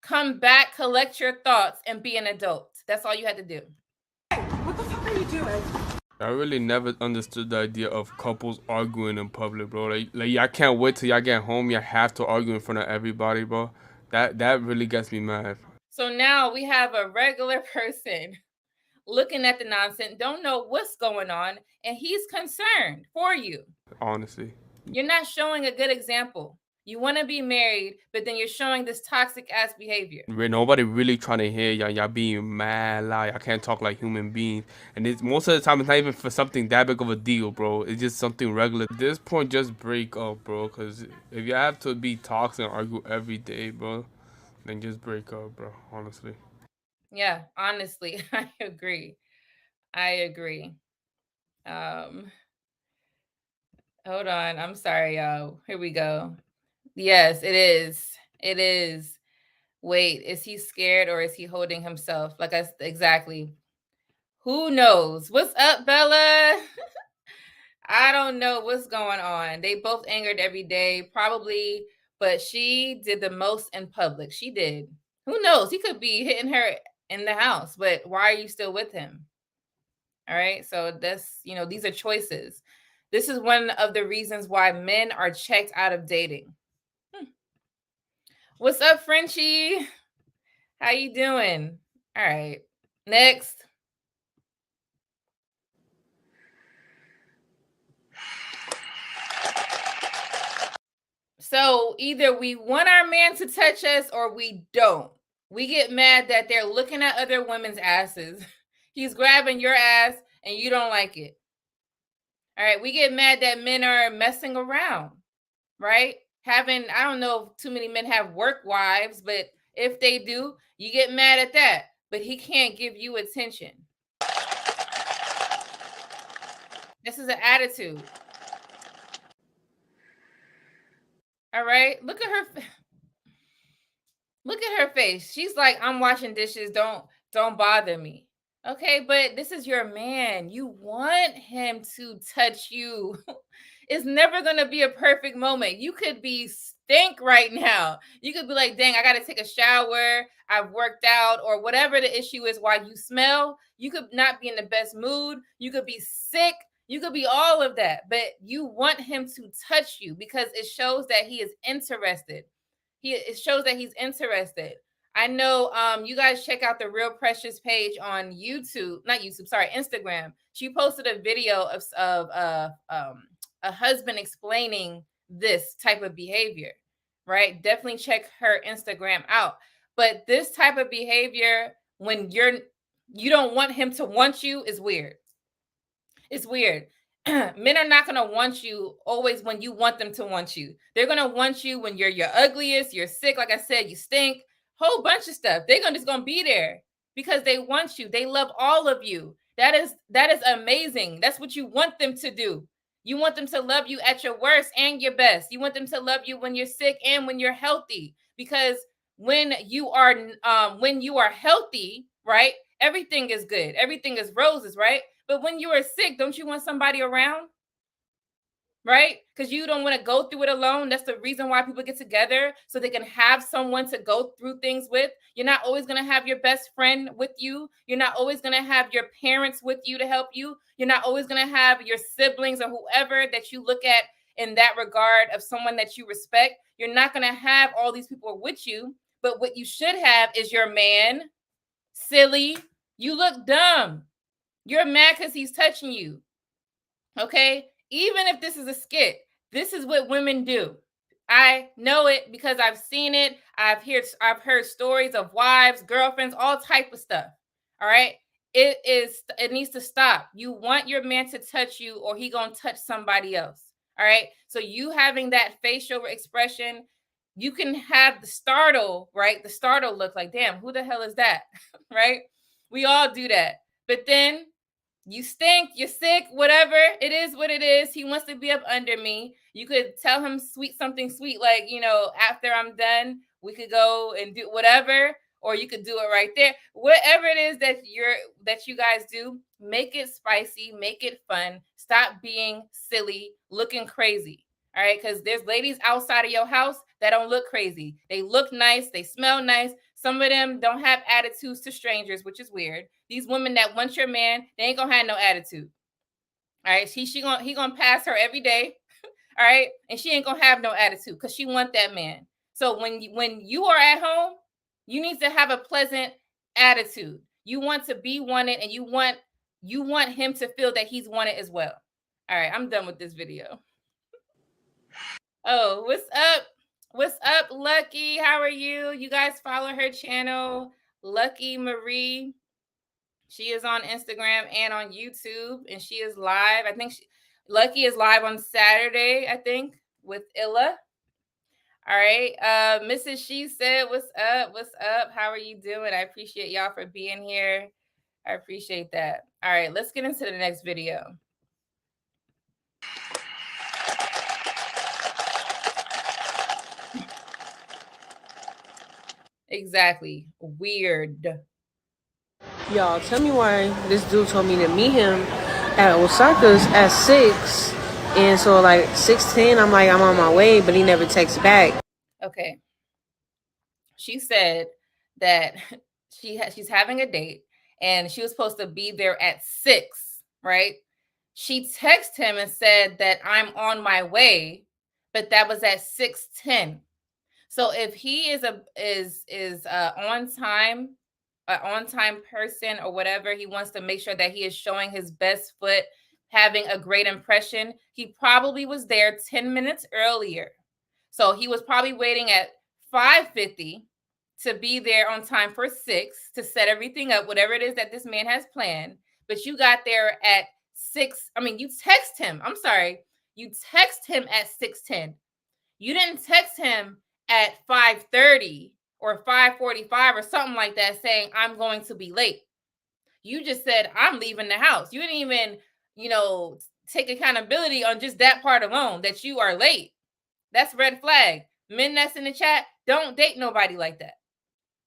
Come back, collect your thoughts, and be an adult. That's all you had to do. What the fuck are you doing? I really never understood the idea of couples arguing in public, bro. Like I can't wait till y'all get home. You have to argue in front of everybody, bro. That really gets me mad. So now we have a regular person looking at the nonsense, don't know what's going on, and he's concerned for you. Honestly, you're not showing a good example. You want to be married, but then you're showing this toxic ass behavior. Nobody really trying to hear y'all. Y'all being mad loud. I can't talk like human beings. And it's most of the time it's not even for something that big of a deal, bro. It's just something regular. At this point, just break up, bro. Cause if you have to be toxic and argue every day, bro, then just break up, bro. Honestly. Yeah, honestly, I agree. Hold on. I'm sorry, y'all. Here we go. Yes, it is. It is. Wait, is he scared or is he holding himself? Exactly. Who knows? What's up, Bella? I don't know what's going on. They both angered every day, probably, but she did the most in public. She did. Who knows? He could be hitting her in the house, but why are you still with him? All right. So that's, these are choices. This is one of the reasons why men are checked out of dating. What's up, Frenchie? How you doing? All right. Next. So either we want our man to touch us or we don't. We get mad that they're looking at other women's asses. He's grabbing your ass and you don't like it. All right. We get mad that men are messing around, right? I don't know if too many men have work wives, but if they do, you get mad at that. But he can't give you attention. This is an attitude. All right. Look at her face. She's like, I'm washing dishes. Don't bother me. Okay, but this is your man. You want him to touch you. It's never going to be a perfect moment. You could be stink right now. You could be like, dang, I got to take a shower. I've worked out, or whatever the issue is why you smell. You could not be in the best mood. You could be sick. You could be all of that, but you want him to touch you because it shows that he is interested. It shows that he's interested. I know you guys check out the Real Precious page on YouTube, not YouTube, sorry, Instagram. She posted a video of a husband explaining this type of behavior, right? Definitely check her Instagram out. But this type of behavior, when you don't want him to want you, is weird. It's weird. Men are not going to want you always when you want them to want you. They're going to want you when you're your ugliest, you're sick, like I said, you stink, whole bunch of stuff. They're just going to be there because they want you. They love all of you. That is amazing. That's what you want them to do. You want them to love you at your worst and your best. You want them to love you when you're sick and when you're healthy, because when you are healthy, right? Everything is good. Everything is roses, right? But when you are sick, don't you want somebody around? Right? Because you don't want to go through it alone. That's the reason why people get together, so they can have someone to go through things with. You're not always going to have your best friend with you. You're not always going to have your parents with you to help you. You're not always going to have your siblings or whoever that you look at in that regard of someone that you respect. You're not going to have all these people with you. But what you should have is your man. Silly. You look dumb. You're mad because he's touching you. Okay? Even if this is a skit, this is what women do. I know it because I've seen it. I've heard stories of wives, girlfriends, all type of stuff. All right? It needs to stop. You want your man to touch you, or he gonna touch somebody else. All right? So you having that facial expression, you can have the startle, right? The startle look like, damn, who the hell is that? Right? We all do that. But then you stink, you're sick, whatever. It is what it is. He wants to be up under me. You could tell him something sweet, like, after I'm done, we could go and do whatever, or you could do it right there. Whatever it is that you guys do, make it spicy, make it fun. Stop being silly, looking crazy. All right, because there's ladies outside of your house that don't look crazy. They look nice, they smell nice. Some of them don't have attitudes to strangers, which is weird. These women that want your man, they ain't gonna have no attitude. All right, he gonna pass her every day. All right, and she ain't gonna have no attitude because she want that man. So when you are at home, you need to have a pleasant attitude. You want to be wanted, and you want him to feel that he's wanted as well. All right, I'm done with this video. Oh, what's up? What's up, Lucky? How are you? You guys follow her channel, Lucky Marie. She is on Instagram and on YouTube, and she is live. I think Lucky is live on Saturday, I think, with Illa. All right. Mrs. She said, what's up? What's up? How are you doing? I appreciate y'all for being here. I appreciate that. All right, let's get into the next video. Exactly. Weird. Y'all, tell me why this dude told me to meet him at Osaka's at 6. And so, like, 6:10, I'm like, I'm on my way, but he never texts back. Okay. She said that she's having a date, and she was supposed to be there at 6, right? She texted him and said that I'm on my way, but that was at 6:10. So if he is on time, an on-time person or whatever, he wants to make sure that he is showing his best foot, having a great impression. He probably was there 10 minutes earlier. So he was probably waiting at 5:50 to be there on time for 6 to set everything up, whatever it is that this man has planned. But you got there at 6. I mean, you text him. I'm sorry. You text him at 6:10. You didn't text him at 5:30 or 5:45 or something like that saying, I'm going to be late. You just said, I'm leaving the house. You didn't even, take accountability on just that part alone, that you are late. That's red flag. Men that's in the chat, don't date nobody like that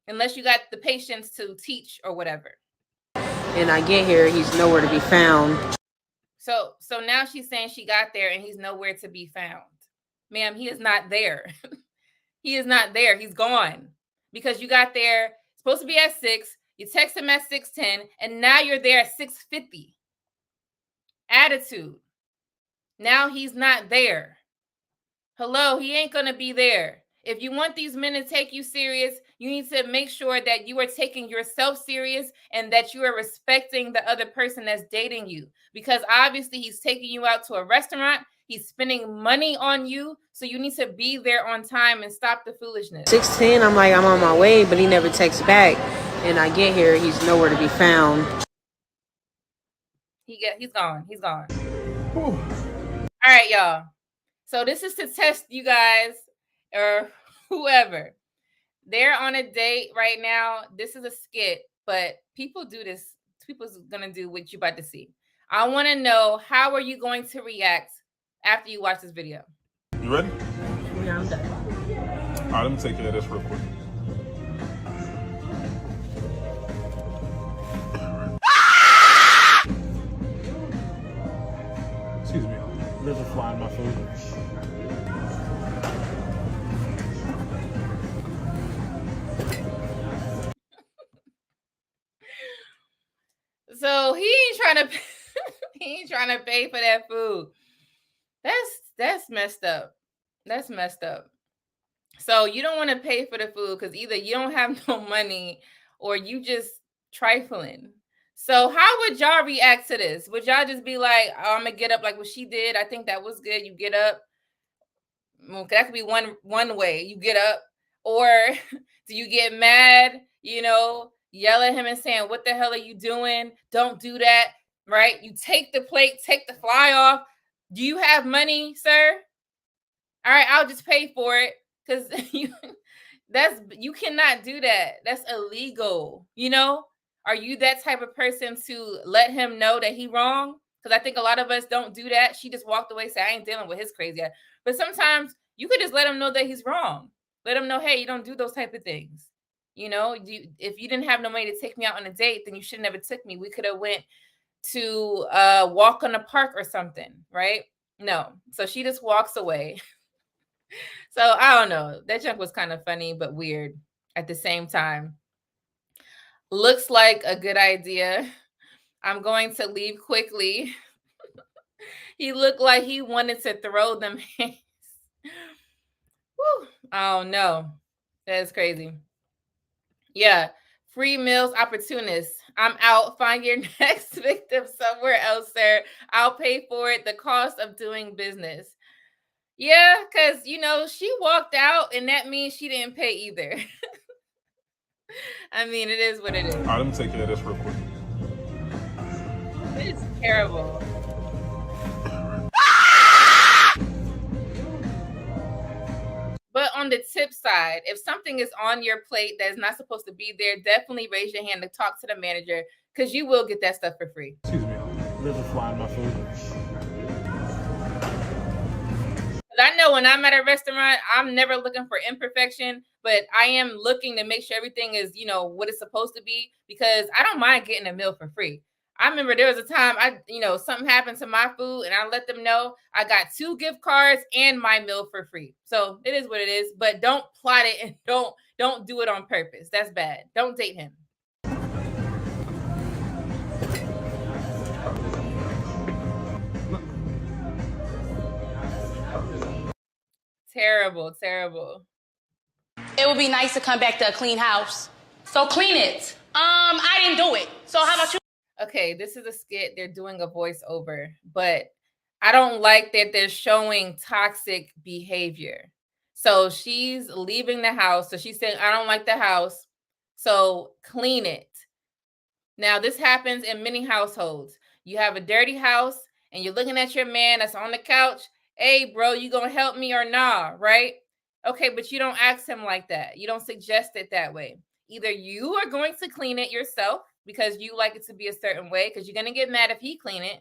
unless you got the patience to teach or whatever. And I get here, he's nowhere to be found. So now she's saying she got there and he's nowhere to be found. Ma'am, he is not there. He is not there. He's gone. Because you got there, supposed to be at 6, you text him at 6:10, and now you're there at 6:50. Attitude. Now he's not there. Hello, he ain't going to be there. If you want these men to take you serious, You need to make sure that you are taking yourself serious and that you are respecting the other person that's dating you, because obviously he's taking you out to a restaurant. He's spending money on you. So you need to be there on time and stop the foolishness. 6:10, I'm like, I'm on my way, but he never texts back. And I get here, he's nowhere to be found. He's gone. He's gone. All right, y'all. So this is to test you guys or whoever. They're on a date right now. This is a skit, but people do this. People's gonna do what you're about to see. I want to know, how are you going to react after you watch this video? You ready? Yeah, I'm done. All right, let me take care of this real quick. Excuse me. There's a fly in my food. So he ain't trying to he ain't trying to pay for that food. That's messed up. That's messed up. So you don't want to pay for the food because either you don't have no money or you just trifling. So how would y'all react to this? Would y'all just be like, oh, I'm gonna get up like what she did? I think that was good. You get up. Well, that could be one way. You get up, or do you get mad? Yell at him and saying, "What the hell are you doing? Don't do that!" Right? You take the plate, take the fly off. Do you have money, sir? All right, I'll just pay for it because you cannot do that. That's illegal. Are you that type of person to let him know that he wrong? Because I think a lot of us don't do that. She just walked away, said, I ain't dealing with his crazy ass. But sometimes you could just let him know that he's wrong. Let him know, hey, you don't do those type of things. If you didn't have no money to take me out on a date, then you should never took me. We could have went to walk on the park or something, right? No. So she just walks away. So I don't know. That junk was kind of funny, but weird at the same time. Looks like a good idea. I'm going to leave quickly. He looked like he wanted to throw them hands. Whew. Oh no. That is crazy. Yeah. Free meals opportunists. I'm out. Find your next victim somewhere else, sir. I'll pay for it. The cost of doing business. Yeah, because, she walked out and that means she didn't pay either. I mean, it is what it is. All right, let me take care of this real quick. It's terrible. But on the tip side, if something is on your plate that's not supposed to be there, definitely raise your hand to talk to the manager because you will get that stuff for free. Excuse me. There's a fly in my food. I know when I'm at a restaurant, I'm never looking for imperfection, but I am looking to make sure everything is, what it's supposed to be, because I don't mind getting a meal for free. I remember there was a time something happened to my food and I let them know I got 2 gift cards and my meal for free. So it is what it is, but don't plot it and don't do it on purpose. That's bad. Don't date him. Terrible, terrible. It would be nice to come back to a clean house. So clean it. I didn't do it. So how about you? Okay, this is a skit. They're doing a voiceover, but I don't like that they're showing toxic behavior. So she's leaving the house. So she's saying, I don't like the house. So clean it. Now, this happens in many households. You have a dirty house and you're looking at your man that's on the couch. Hey, bro, you gonna help me or nah, right? Okay, but you don't ask him like that. You don't suggest it that way. Either you are going to clean it yourself because you like it to be a certain way, because you're going to get mad if he clean it,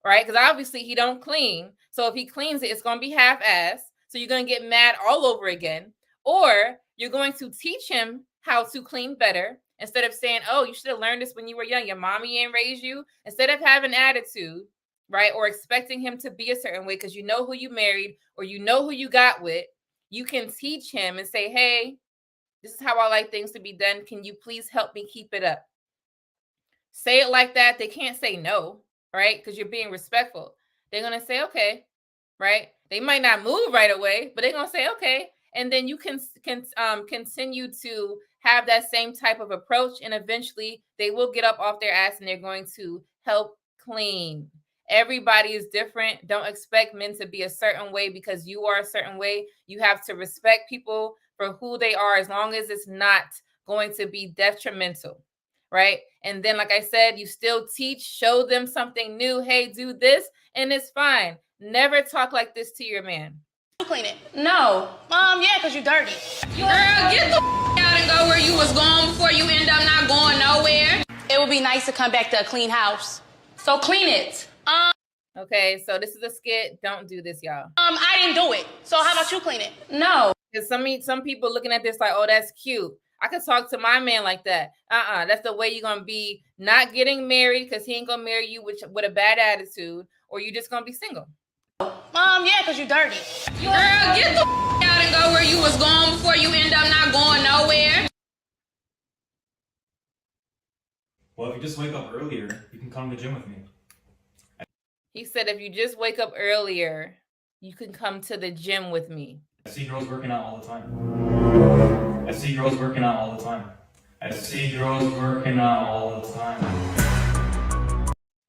right? Because obviously he don't clean. So if he cleans it, it's going to be half-assed. So you're going to get mad all over again. Or you're going to teach him how to clean better instead of saying, oh, you should have learned this when you were young. Your mommy ain't raised you. Instead of having attitude, right? Or expecting him to be a certain way because you know who you married or you know who you got with, you can teach him and say, hey, this is how I like things to be done. Can you please help me keep it up? Say it like that. They can't say no, right? Because you're being respectful. They're going to say, okay, right? They might not move right away, but they're going to say, okay. And then you can continue to have that same type of approach, and eventually they will get up off their ass and they're going to help clean. Everybody is different. Don't expect men to be a certain way because you are a certain way. You have to respect people for who they are, as long as it's not going to be detrimental, right? And then, like I said, you still teach, show them something new. Hey, do this, and it's fine. Never talk like this to your man. Clean it. No. Yeah, because you're dirty. Girl, get the out and go where you was going before you end up not going nowhere. It would be nice to come back to a clean house. So clean it. Okay, so this is a skit. Don't do this, y'all. I didn't do it. So how about you clean it? No. Because some people looking at this like, oh, that's cute. I could talk to my man like that. That's the way you're gonna be not getting married, because he ain't gonna marry you with a bad attitude, or you just gonna be single. Yeah, because you're dirty. Girl, get the out and go where you was going before you end up not going nowhere. Well, if you just wake up earlier, you can come to the gym with me. He said, if you just wake up earlier, you can come to the gym with me. I see girls working out all the time. I see girls working out all the time. I see girls working out all the time.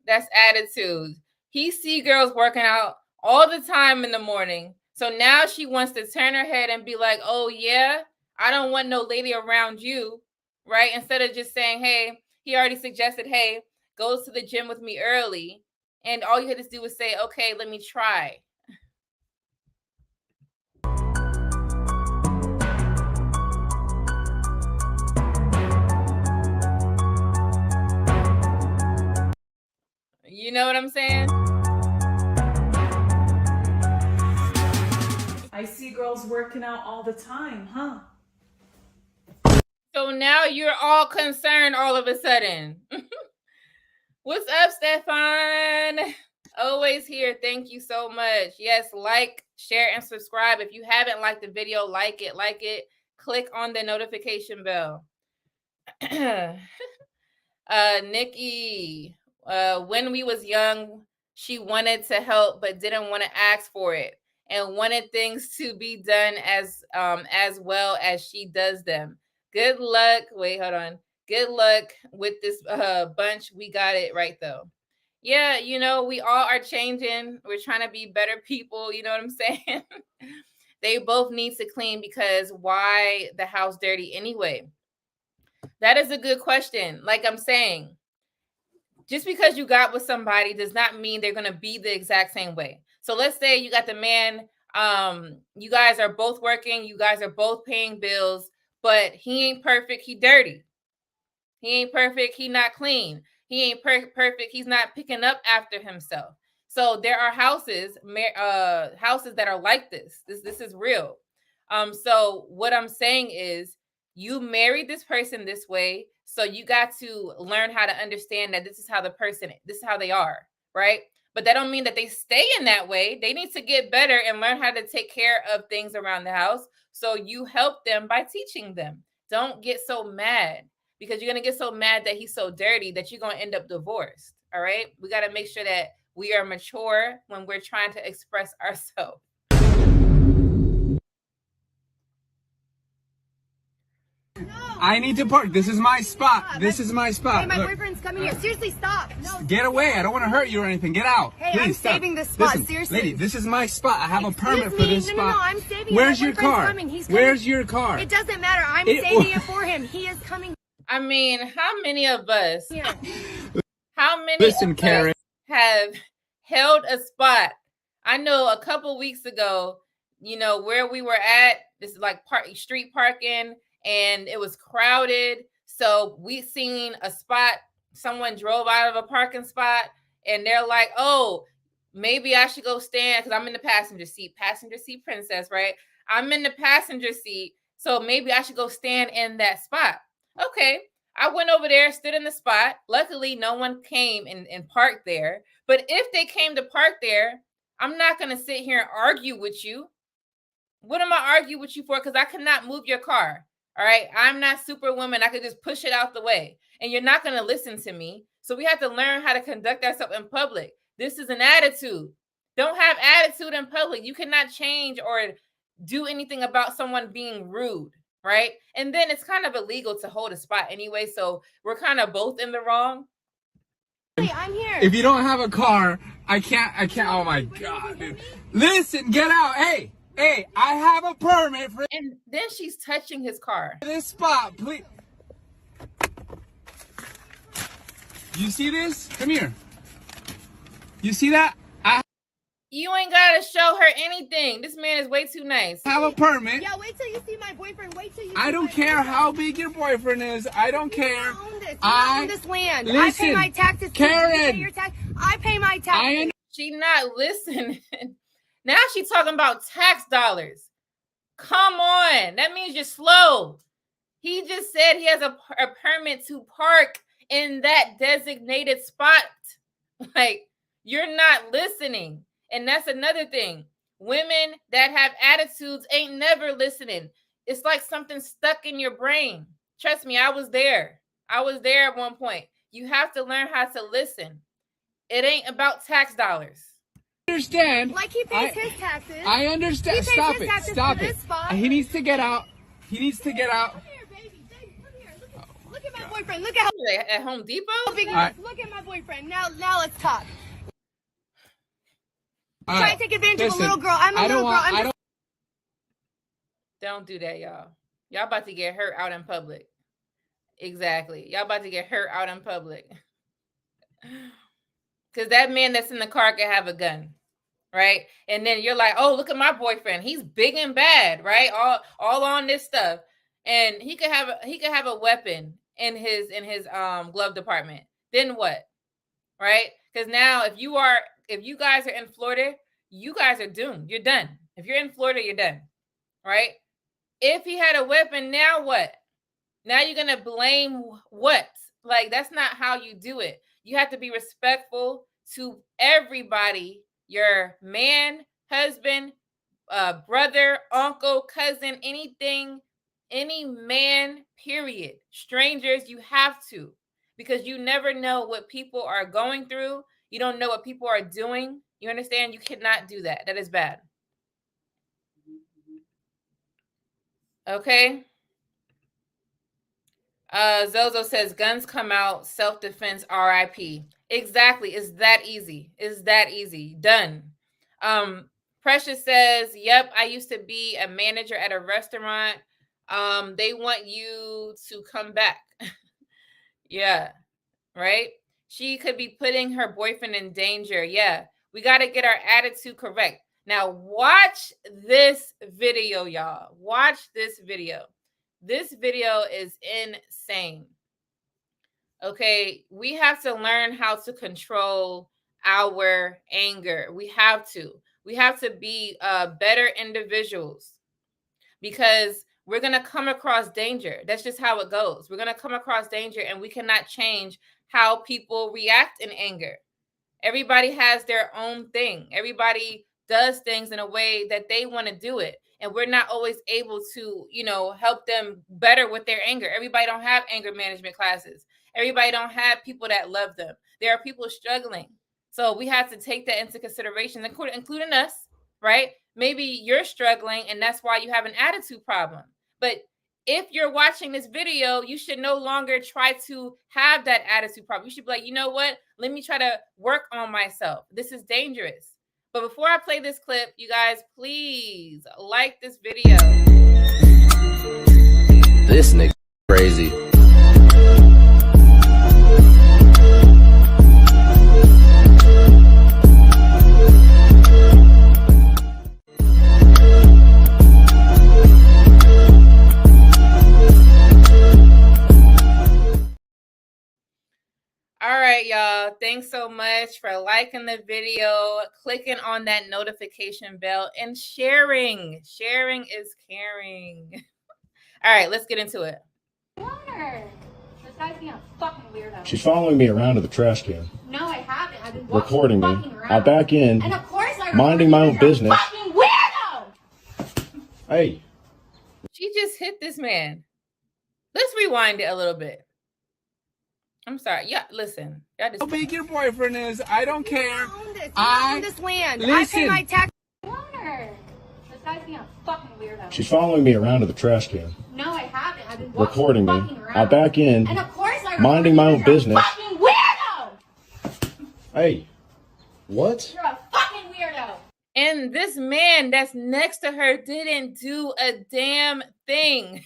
That's attitude. He see girls working out all the time in the morning. So now she wants to turn her head and be like, oh yeah, I don't want no lady around you, right? Instead of just saying, hey, he already suggested, hey, go to the gym with me early. And all you had to do was say, okay, let me try. You know what I'm saying? I see girls working out all the time, huh? So now you're all concerned all of a sudden. What's up, Stefan? Always here. Thank you so much. Yes, like, share, and subscribe. If you haven't liked the video, like it. Click on the notification bell. Nikki, when we was young, she wanted to help but didn't want to ask for it, and wanted things to be done as well as she does them. Good luck. Wait, hold on. Good luck with this bunch. We got it right though. Yeah, we all are changing. We're trying to be better people. You know what I'm saying? They both need to clean, because why the house dirty anyway? That is a good question. Like I'm saying, just because you got with somebody does not mean they're going to be the exact same way. So let's say you got the man, you guys are both working, you guys are both paying bills, but he ain't perfect, he dirty. He ain't perfect, he not clean. He ain't perfect, he's not picking up after himself. So there are houses that are like this. This is real. So what I'm saying is, you married this person this way, so you got to learn how to understand that this is how they are, right? But that don't mean that they stay in that way. They need to get better and learn how to take care of things around the house. So you help them by teaching them. Don't get so mad, because you're going to get so mad that he's so dirty that you're going to end up divorced, all right? We got to make sure that we are mature when we're trying to express ourselves. I need to park. This is my spot. This is my spot. Hey, my boyfriend's coming here. Seriously, stop. No. Get away. I don't want to hurt you or anything. Get out. Hey, Please, I'm stop. saving this spot. Listen, Seriously. lady, this is my spot. I have a permit for this spot. No, I'm saving it. Where's My your boyfriend's car? coming. He's coming. Where's your car? It doesn't matter. I'm saving it for him. He is coming. I mean, how many of us? Here. How many Listen, of Karen, us have held a spot? I know a couple weeks ago, where we were at, this is like street parking, and it was crowded. So we seen a spot, someone drove out of a parking spot, and they're like, oh, maybe I should go stand, because I'm in the passenger seat princess, right? I'm in the passenger seat, so maybe I should go stand in that spot. Okay, I went over there, stood in the spot. Luckily, no one came and parked there. But if they came to park there, I'm not going to sit here and argue with you. What am I arguing with you for? Because I cannot move your car. All right. I'm not Superwoman. I could just push it out the way. And you're not going to listen to me. So we have to learn how to conduct ourselves in public. This is an attitude. Don't have attitude in public. You cannot change or do anything about someone being rude. right? And then it's kind of illegal to hold a spot anyway, so we're kind of both in the wrong. Hey, I'm here. If you don't have a car, I can't. Oh my God, dude. Listen, get out. Hey, I have a permit for. And then she's touching his car. This spot, please. You see this? Come here. You see that? You ain't gotta show her anything. This man is way too nice. I have a permit. Yeah, wait till you see my boyfriend. Wait till you. I don't care how big your boyfriend is. I don't care. I own this land. Listen, I pay my taxes. Karen. You pay your tax. I pay my taxes. She not listening. Now she's talking about tax dollars. Come on. That means you're slow. He just said he has a permit to park in that designated spot. Like, you're not listening. And that's another thing. Women that have attitudes ain't never listening. It's like something stuck in your brain. Trust me, I was there. I was there at one point. You have to learn how to listen. It ain't about tax dollars. Understand? Like he pays his taxes. I understand. Stop it. Stop it. He needs to get out. He needs to get out. Come here, baby. Come here. Look at my boyfriend. Look at how at Home Depot. big he is. Look at my boyfriend. Now let's talk. Try to take advantage of a little girl. I'm a little girl. Don't do that, y'all. Y'all about to get hurt out in public. Exactly. Y'all about to get hurt out in public. Because that man that's in the car can have a gun, right? And then you're like, oh, look at my boyfriend. He's big and bad, right? All on this stuff. And he could have a weapon in his glove department. Then what? Right? Because now if you guys are in Florida, you guys are doomed. You're done. If you're in Florida, you're done. Right? If he had a weapon, now what? Now you're going to blame what? Like, that's not how you do it. You have to be respectful to everybody, your man, husband, brother, uncle, cousin, anything, any man, period. Strangers, you have to, because you never know what people are going through. You don't know what people are doing. You understand? You cannot do that. That is bad. Okay. Zozo says guns come out, self-defense, RIP. Exactly. It's that easy. It's that easy. Done. Precious says, yep, I used to be a manager at a restaurant. They want you to come back. Yeah. Right? She could be putting her boyfriend in danger. Yeah. We got to get our attitude correct. Now watch this video, y'all. Watch this video. This video is insane. Okay, we have to learn how to control our anger. We have to be better individuals, because we're going to come across danger. That's just how it goes. We're going to come across danger, and we cannot change how people react in anger. Everybody has their own thing. Everybody does things in a way that they want to do it. And we're not always able to, help them better with their anger. Everybody don't have anger management classes. Everybody don't have people that love them. There are people struggling. So we have to take that into consideration, including us, right? Maybe you're struggling and that's why you have an attitude problem. But if you're watching this video, you should no longer try to have that attitude problem. You should be like, you know what? Let me try to work on myself. This is dangerous. But before I play this clip, you guys, please like this video. This nigga crazy. All right, y'all. Thanks so much for liking the video, clicking on that notification bell, and sharing. Sharing is caring. All right, let's get into it. This guy's being a fucking weirdo. She's following me around to the trash can. No, I haven't. I've been Recording me. around. I back in, And of course I minding my own business. Fucking weirdo! Hey. She just hit this man. Let's rewind it a little bit. I'm sorry. Yeah, listen. How big your boyfriend is, I don't care. I own this land. Listen. I pay my tax. This guy's being a fucking weirdo. She's following me around to the trash can. No, I haven't. I've been Recording me. around. I back in. And of course I minding my own business. Fucking weirdo! Hey, what? You're a fucking weirdo. And this man that's next to her didn't do a damn thing.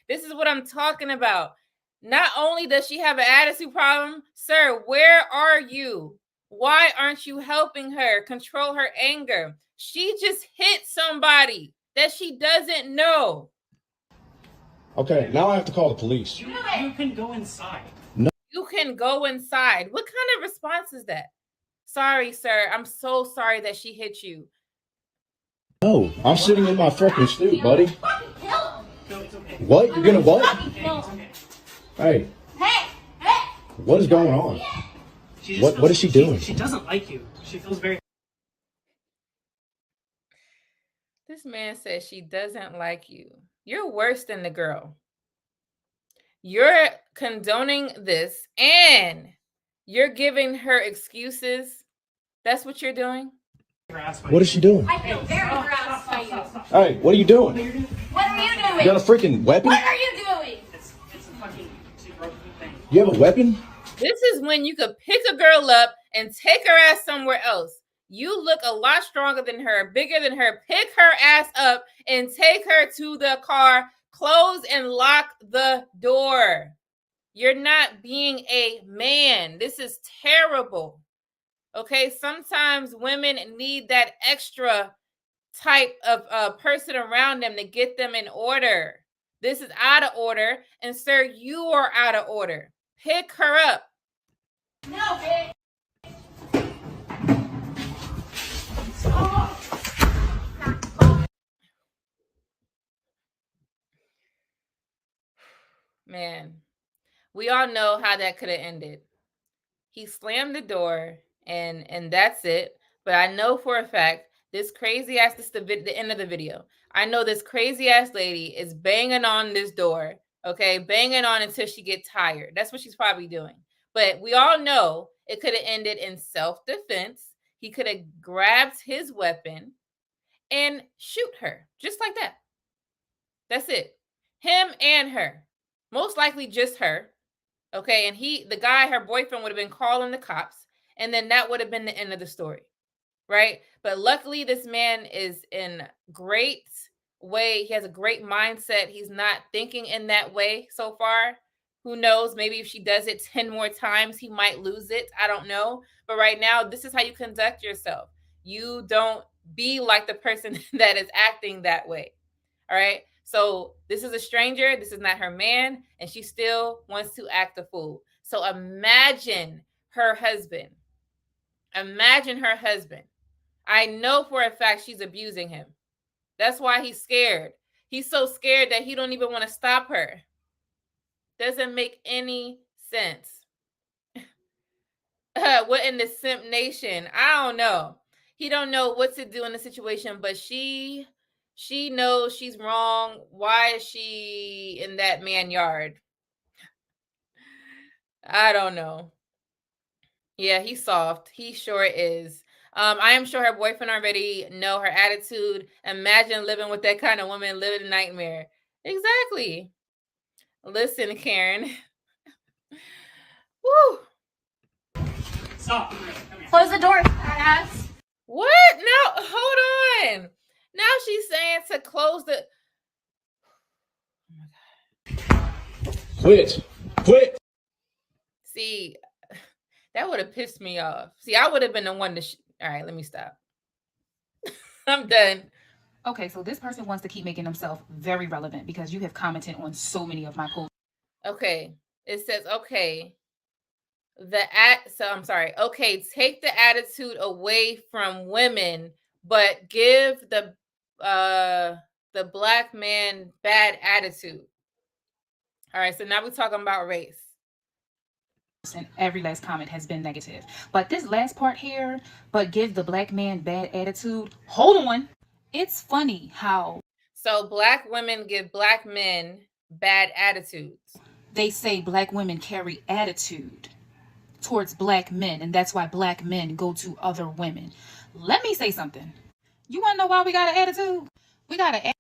This is what I'm talking about. Not only does she have an attitude problem, sir, where are you? Why aren't you helping her control her anger? She just hit somebody that she doesn't know. Okay, now I have to call the police. You can go inside. No. You can go inside. What kind of response is that? Sorry, sir. I'm so sorry that she hit you. No, I'm sitting in my fucking stoop, buddy. Fucking kill him. What? You're gonna what? Fucking kill him. Hey, Hey! what is going on? What is she doing? She doesn't like you. She feels very... This man says she doesn't like you. You're worse than the girl. You're condoning this and you're giving her excuses. That's what you're doing? What is she doing? I feel very harassed by you. Hey, what are you doing? What are you doing? You got a freaking weapon? What are you doing? It's a fucking... thing. You have a weapon? This is when you could pick a girl up and take her ass somewhere else. You look a lot stronger than her, bigger than her. Pick her ass up and take her to the car. Close and lock the door. You're not being a man. This is terrible. Okay, sometimes women need that extra type of person around them to get them in order. This is out of order. And sir, you are out of order. Pick her up. No, bitch. Man, we all know how that could have ended. He slammed the door and that's it. But I know for a fact this crazy ass, this is the end of the video. I know this crazy ass lady is banging on this door, okay? Banging on until she gets tired. That's what she's probably doing. But we all know it could have ended in self-defense. He could have grabbed his weapon and shoot her just like that. That's it. Him and her. Most likely just her. Okay, and the guy, her boyfriend, would have been calling the cops, and then that would have been the end of the story, right? But luckily, this man is in great way. He has a great mindset. He's not thinking in that way so far. Who knows? Maybe if she does it 10 more times, he might lose it. I don't know. But right now, this is how you conduct yourself. You don't be like the person that is acting that way, all right? So this is a stranger. This is not her man. And she still wants to act a fool. So imagine her husband. Imagine her husband. I know for a fact she's abusing him. That's why he's scared. He's so scared that he don't even want to stop her. Doesn't make any sense. What in the simp nation? I don't know. He don't know what to do in the situation, but she knows she's wrong. Why is she in that man yard? I don't know. Yeah, he's soft. He sure is. I am sure her boyfriend already know her attitude. Imagine living with that kind of woman, living a nightmare. Exactly. Listen, Karen. Woo. Stop. Close the door, ass. What? No, hold on. Now she's saying to close the... Quit. See, that would have pissed me off. See, I would have been the one to... All right, let me stop. I'm done. Okay, so this person wants to keep making himself very relevant because you have commented on so many of my posts. Okay, it says, okay, okay, take the attitude away from women, but give the black man bad attitude. All right, so now we're talking about race. And every last comment has been negative. But this last part here, but give the black man bad attitude. Hold on. It's funny how... So black women give black men bad attitudes. They say black women carry attitude towards black men, and that's why black men go to other women. Let me say something. You want to know why we got an attitude? We got an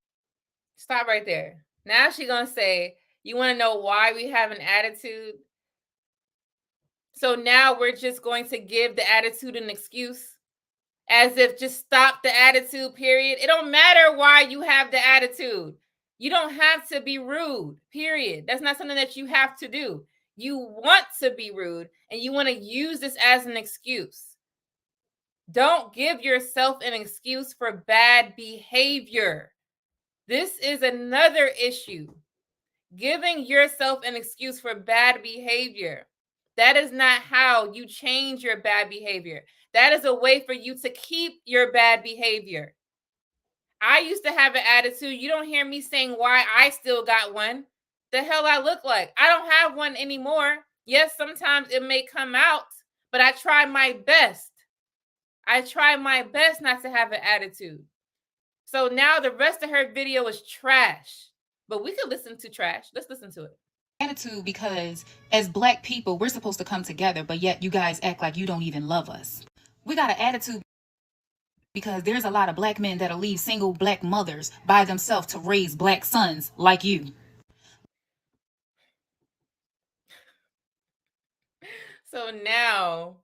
Stop right there. Now she's going to say, you want to know why we have an attitude? So now we're just going to give the attitude an excuse, as if just stop the attitude, period. It don't matter why you have the attitude. You don't have to be rude, period. That's not something that you have to do. You want to be rude, and you want to use this as an excuse. Don't give yourself an excuse for bad behavior. This is another issue. Giving yourself an excuse for bad behavior. That is not how you change your bad behavior. That is a way for you to keep your bad behavior. I used to have an attitude. You don't hear me saying why I still got one. The hell I look like. I don't have one anymore. Yes, sometimes it may come out, but I try my best. I try my best not to have an attitude. So now the rest of her video is trash. But we could listen to trash. Let's listen to it. Attitude because as black people, we're supposed to come together, but yet you guys act like you don't even love us. We got an attitude because there's a lot of black men that'll leave single black mothers by themselves to raise black sons like you. So now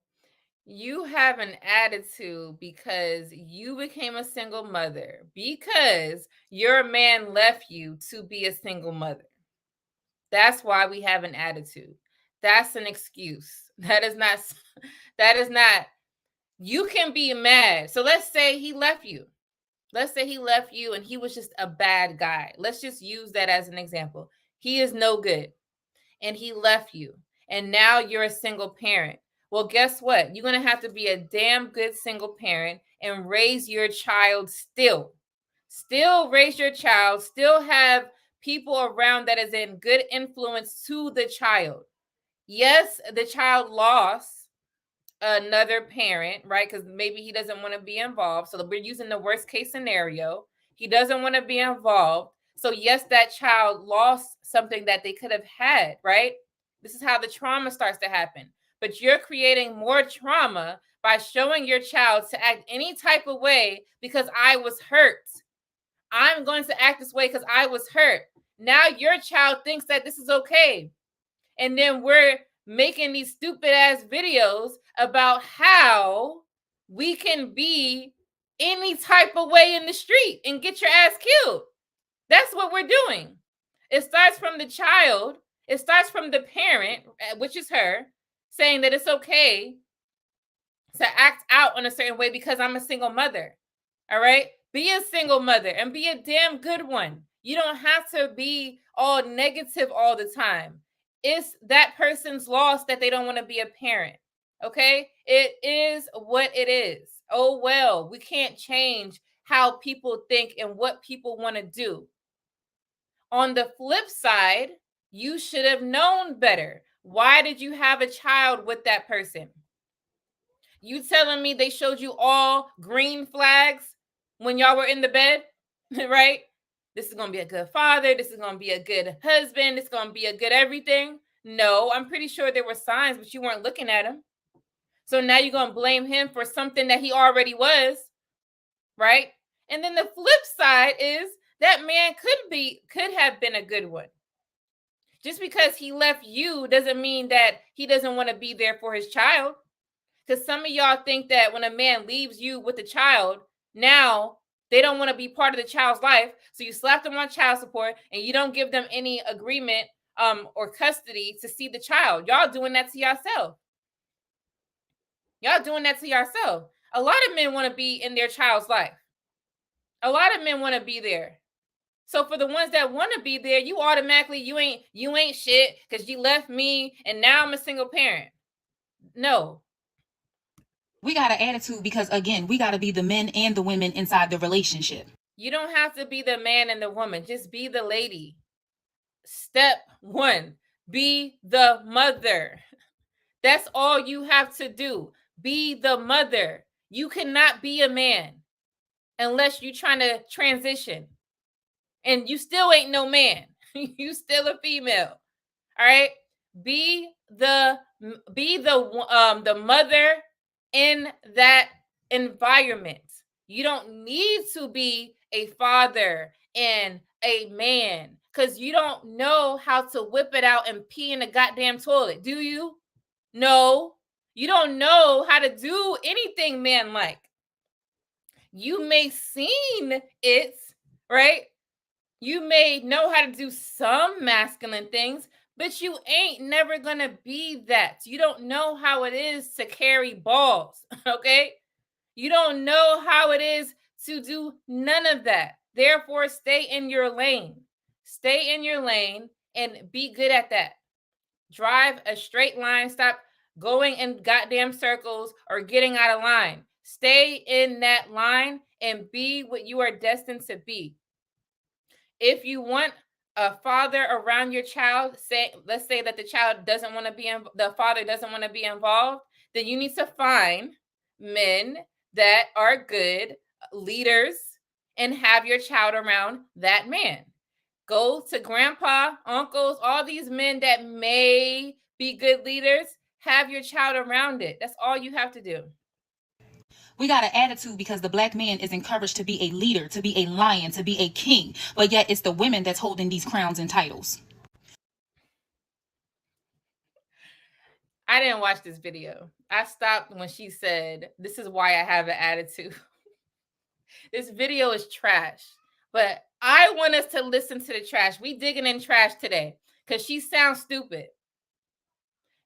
you have an attitude because you became a single mother, because your man left you to be a single mother. That's why we have an attitude. That's an excuse. That is not, you can be mad. So let's say he left you. Let's say he left you and he was just a bad guy. Let's just use that as an example. He is no good and he left you. And now you're a single parent. Well, guess what? You're going to have to be a damn good single parent and raise your child still. Still raise your child, still have people around that is in good influence to the child. Yes, the child lost another parent, right? Because maybe he doesn't want to be involved. So we're using the worst case scenario. He doesn't want to be involved. So yes, that child lost something that they could have had, right? This is how the trauma starts to happen. But you're creating more trauma by showing your child to act any type of way because I was hurt. I'm going to act this way because I was hurt. Now your child thinks that this is okay. And then we're making these stupid ass videos about how we can be any type of way in the street and get your ass killed. That's what we're doing. It starts from the child. It starts from the parent, which is her, saying that it's okay to act out in a certain way because I'm a single mother. All right? Be a single mother and be a damn good one. You don't have to be all negative all the time. It's that person's loss that they don't want to be a parent. Okay? It is what it is. Oh, well, we can't change how people think and what people want to do. On the flip side, you should have known better. Why did you have a child with that person? You telling me they showed you all green flags when y'all were in the bed, right? This is going to be a good father. This is going to be a good husband. This is going to be a good everything. No, I'm pretty sure there were signs, but you weren't looking at him. So now you're going to blame him for something that he already was, right? And then the flip side is that man could have been a good one. Just because he left you doesn't mean that he doesn't want to be there for his child. Because some of y'all think that when a man leaves you with a child, now they don't want to be part of the child's life. So you slap them on child support and you don't give them any agreement or custody to see the child. Y'all doing that to yourself. Y'all doing that to yourself. A lot of men want to be in their child's life. A lot of men want to be there. So for the ones that want to be there, you automatically, you ain't shit because you left me and now I'm a single parent. No. We got an attitude because, again, we got to be the men and the women inside the relationship. You don't have to be the man and the woman. Just be the lady. Step 1, be the mother. That's all you have to do. Be the mother. You cannot be a man unless you're trying to transition. And you still ain't no man. You still a female. All right? Be the mother in that environment. You don't need to be a father and a man because you don't know how to whip it out and pee in the goddamn toilet, do you? No. You don't know how to do anything man-like. You may seen it, right? You may know how to do some masculine things, but you ain't never gonna be that. You don't know how it is to carry balls, okay? You don't know how it is to do none of that. Therefore, stay in your lane. Stay in your lane and be good at that. Drive a straight line. Stop going in goddamn circles or getting out of line. Stay in that line and be what you are destined to be. If you want a father around your child, let's say that the child doesn't want to be the father doesn't want to be involved, then you need to find men that are good leaders and have your child around that man. Go to grandpa, uncles, all these men that may be good leaders, have your child around it. That's all you have to do. We got an attitude because the black man is encouraged to be a leader, to be a lion, to be a king. But yet it's the women that's holding these crowns and titles. I didn't watch this video. I stopped when she said, "This is why I have an attitude." This video is trash. But I want us to listen to the trash. We digging in trash today because she sounds stupid.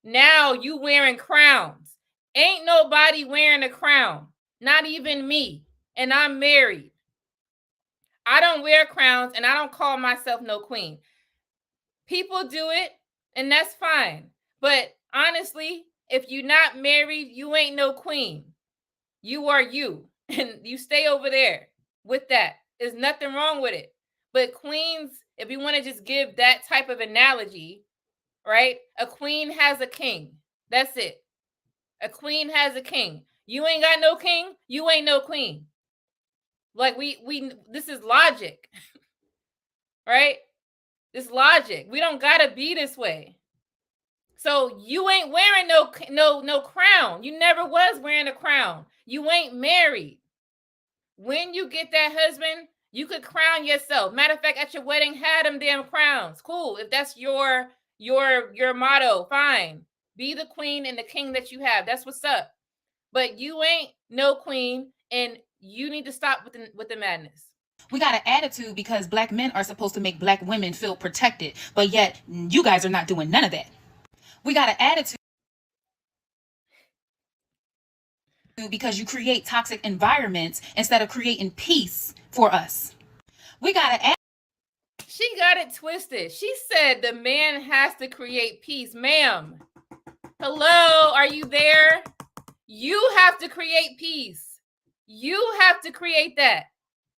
Now you wearing crowns. Ain't nobody wearing a crown. Not even me. And I'm married. I don't wear crowns and I don't call myself no queen. People do it and that's fine. But honestly, if you're not married, you ain't no queen. You are you. And you stay over there with that. There's nothing wrong with it. But queens, if you want to just give that type of analogy, right? A queen has a king. That's it. A queen has a king. You ain't got no king, you ain't no queen. Like we this is logic. Right? This logic. We don't got to be this way. So you ain't wearing no crown. You never was wearing a crown. You ain't married. When you get that husband, you could crown yourself. Matter of fact, at your wedding, had them damn crowns. Cool. If that's your motto, fine. Be the queen and the king that you have. That's what's up. But you ain't no queen, and you need to stop with the madness. We got an attitude because black men are supposed to make black women feel protected, but yet you guys are not doing none of that. We got an attitude because you create toxic environments instead of creating peace for us. We got an She got it twisted. She said the man has to create peace. Ma'am, hello, are you there? You have to create peace. You have to create that.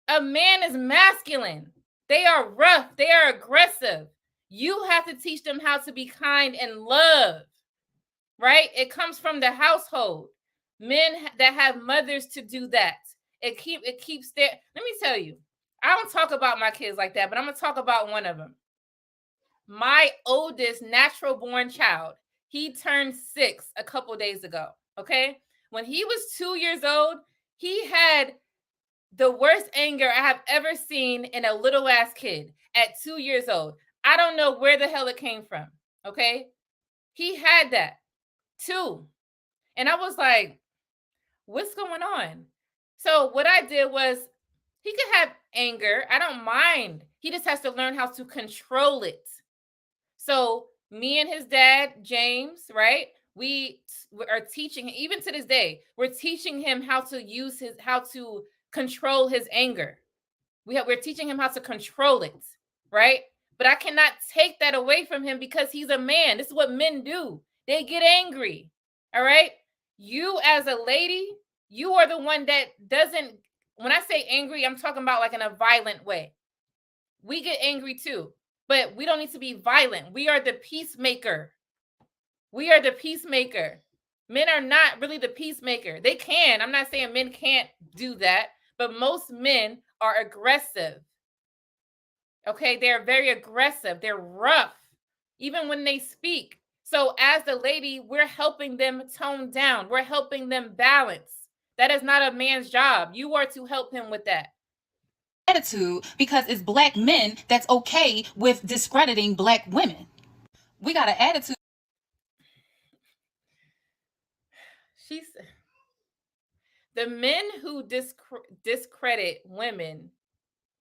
A man is masculine. They are rough. They are aggressive. You have to teach them how to be kind and love, right? It comes from the household. Men that have mothers to do that. It keeps there. Let me tell you, I don't talk about my kids like that, but I'm going to talk about one of them. My oldest natural born child, he turned 6 a couple days ago, okay? When he was 2 years old, he had the worst anger I have ever seen in a little ass kid at 2 years old. I don't know where the hell it came from, okay? He had that, 2. And I was like, what's going on? So what I did was, he could have anger. I don't mind. He just has to learn how to control it. So me and his dad, James, right? We are teaching him, even to this day, we're teaching him how to control his anger. We're teaching him how to control it, right? But I cannot take that away from him because he's a man. This is what men do. They get angry, all right? You as a lady, you are the one that doesn't, when I say angry, I'm talking about like in a violent way. We get angry too, but we don't need to be violent. We are the peacemaker. We are the peacemaker. Men are not really the peacemaker. They can. I'm not saying men can't do that, but most men are aggressive. Okay, they're very aggressive. They're rough, even when they speak. So as the lady, we're helping them tone down. We're helping them balance. That is not a man's job. You are to help him with that. attitude because it's black men that's okay with discrediting black women. We got an attitude. She's the men who discredit women.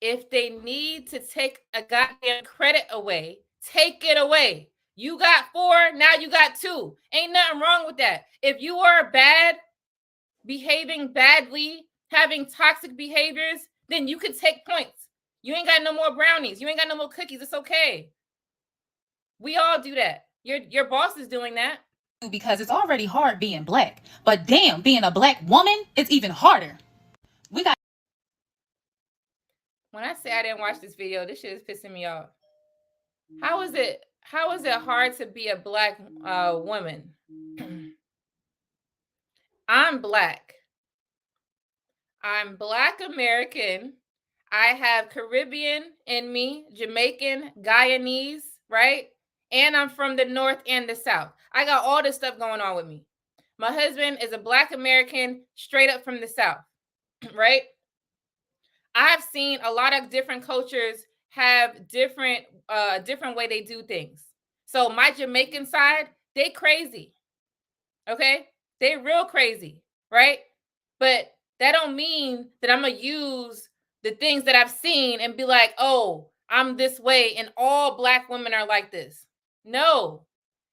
If they need to take a goddamn credit away, take it away. You got 4, now you got 2. Ain't nothing wrong with that. If you are bad, behaving badly, having toxic behaviors, then you can take points. You ain't got no more brownies. You ain't got no more cookies. It's okay. We all do that. Your boss is doing that. Because it's already hard being black. But damn, being a black woman, it's even harder. We got. When I say I didn't watch this video, this shit is pissing me off. How is it hard to be a black woman? I'm black. I'm Black American. I have Caribbean in me, Jamaican, Guyanese, right? And I'm from the North and the South. I got all this stuff going on with me. My husband is a Black American straight up from the South, right? I've seen a lot of different cultures have different way they do things. So my Jamaican side, they crazy. Okay? They real crazy, right? But that don't mean that I'm going to use the things that I've seen and be like, "Oh, I'm this way and all black women are like this." No.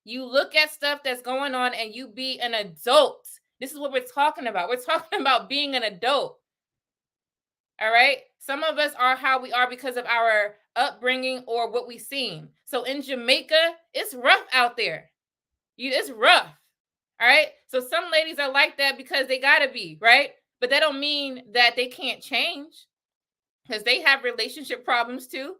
You look at stuff that's going on and you be an adult. This is what we're talking about. We're talking about being an adult. All right. Some of us are how we are because of our upbringing or what we've seen. So in Jamaica, it's rough out there. It's rough. All right. So some ladies are like that because they gotta be, right? But that don't mean that they can't change, because they have relationship problems too.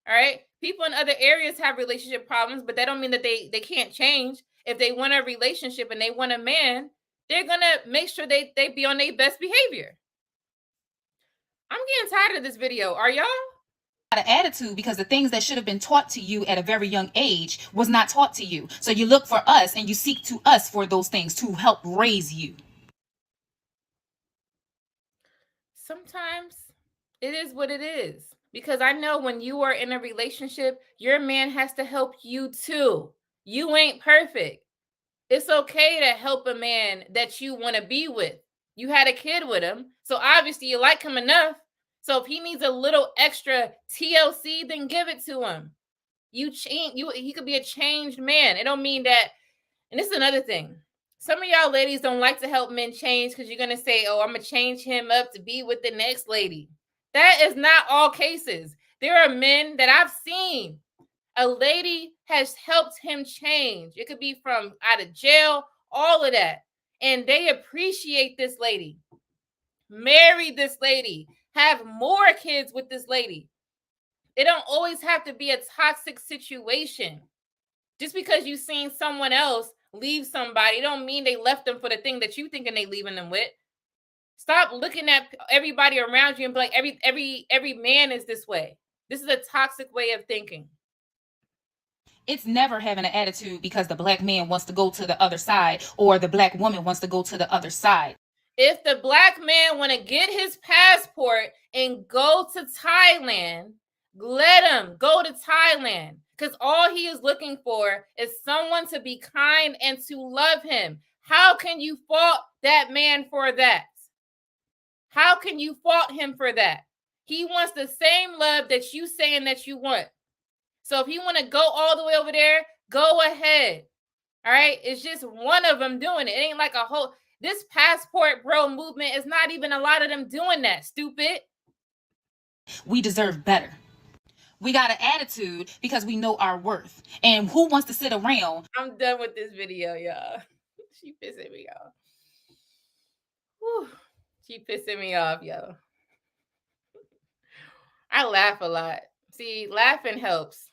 All right. People in other areas have relationship problems, but that don't mean that they can't change. If they want a relationship and they want a man, they're gonna make sure they be on their best behavior. I'm getting tired of this video. Are y'all? An attitude because the things that should have been taught to you at a very young age was not taught to you. So you look for us and you seek to us for those things to help raise you. Sometimes it is what it is, because I know when you are in a relationship, your man has to help you too. You ain't perfect. It's okay to help a man that you want to be with. You had a kid with him, so obviously you like him enough. So if he needs a little extra TLC, then give it to him. He could be a changed man. It don't mean that. And this is another thing. Some of y'all ladies don't like to help men change because you're going to say, "Oh, I'm going to change him up to be with the next lady." That is not all cases. There are men that I've seen. A lady has helped him change. It could be from out of jail, all of that. And they appreciate this lady. Marry this lady. Have more kids with this lady. It don't always have to be a toxic situation. Just because you've seen someone else leave somebody, don't mean they left them for the thing that you thinking they leaving them with. Stop looking at everybody around you and be like, every man is this way. This is a toxic way of thinking. It's never having an attitude because the black man wants to go to the other side or the black woman wants to go to the other side. If the black man want to get his passport and go to Thailand, let him go to Thailand, because all he is looking for is someone to be kind and to love him. How can you fault that man for that? How can you fault him for that? He wants the same love that you saying that you want. So if you want to go all the way over there, go ahead. All right. It's just one of them doing it. It ain't like a whole. This passport bro movement is not even a lot of them doing that. Stupid. We deserve better. We got an attitude because we know our worth. And who wants to sit around? I'm done with this video, y'all. She pissing me off. Whew. She pissing me off, yo. I laugh a lot. See, laughing helps.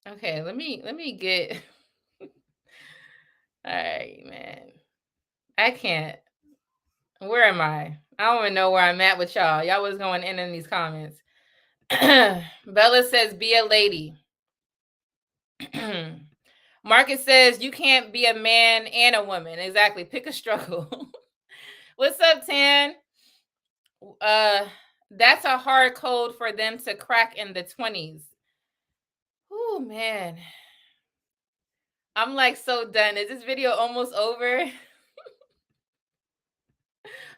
Okay, let me get. All right, man. I can't. Where am I? I don't even know where I'm at with y'all. Y'all was going in these comments. Bella says, "Be a lady." Marcus says, "You can't be a man and a woman." Exactly. Pick a struggle. What's up, Tan? That's a hard code for them to crack in the 20s. Oh man. I'm like so done. Is this video almost over?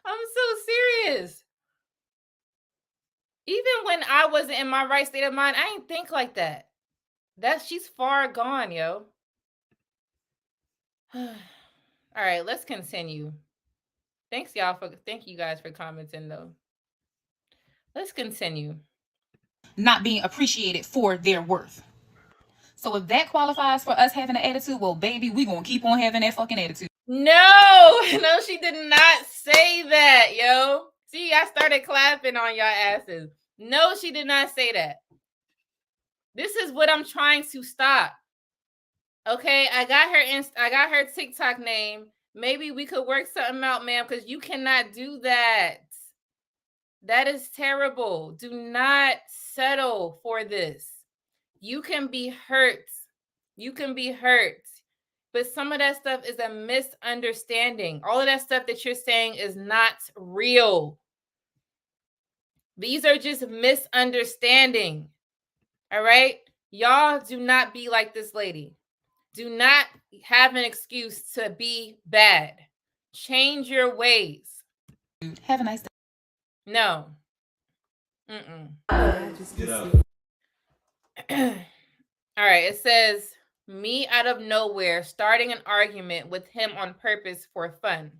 I'm so serious. Even when I wasn't in my right state of mind, I ain't think like that. She's far gone, yo. All right, let's continue. Thank you guys for commenting though. Let's continue. Not being appreciated for their worth. So if that qualifies for us having an attitude, well, baby, we gonna keep on having that fucking attitude. No, she did not say that, yo. See, I started clapping on y'all asses. No, she did not say that. This is what I'm trying to stop. Okay, I got her TikTok name. Maybe we could work something out, ma'am, because you cannot do that. That is terrible. Do not settle for this. You can be hurt. You can be hurt. But some of that stuff is a misunderstanding. All of that stuff that you're saying is not real. These are just misunderstanding. All right? Y'all do not be like this lady. Do not have an excuse to be bad. Change your ways. Have a nice day. No. Get up. All right, it says, me out of nowhere starting an argument with him on purpose for fun.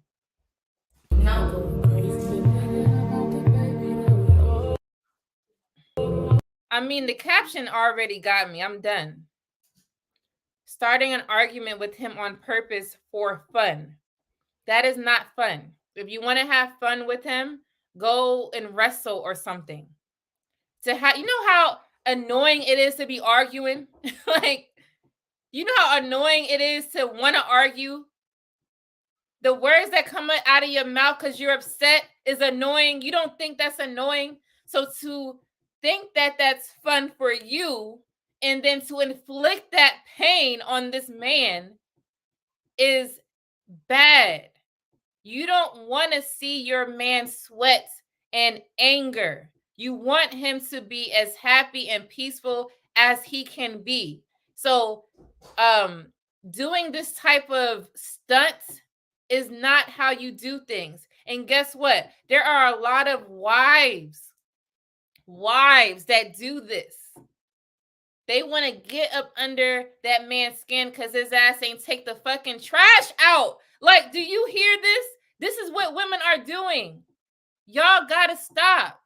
No. I mean, the caption already got me. I'm done. Starting an argument with him on purpose for fun. That is not fun. If you want to have fun with him, go and wrestle or something. You know how annoying it is to be arguing? Like, you know how annoying it is to want to argue? The words that come out of your mouth because you're upset is annoying. You don't think that's annoying. So to think that that's fun for you and then to inflict that pain on this man is bad. You don't want to see your man sweat and anger. You want him to be as happy and peaceful as he can be. So, doing this type of stunt is not how you do things. And guess what? There are a lot of wives that do this. They want to get up under that man's skin because his ass ain't take the fucking trash out. Like, do you hear this? This is what women are doing. Y'all gotta stop.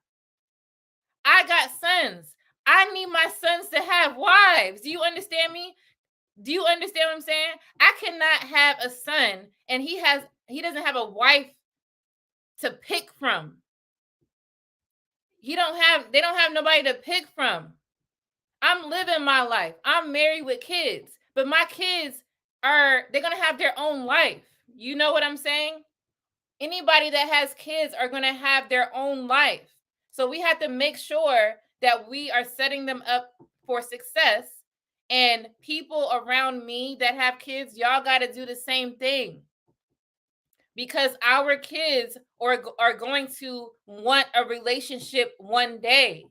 I got sons. I need my sons to have wives. Do you understand me? Do you understand what I'm saying? I cannot have a son and he doesn't have a wife to pick from. They don't have nobody to pick from. I'm living my life. I'm married with kids, but my kids they're going to have their own life. You know what I'm saying? Anybody that has kids are going to have their own life. So we have to make sure that we are setting them up for success. And people around me that have kids, y'all got to do the same thing. Because our kids are going to want a relationship one day.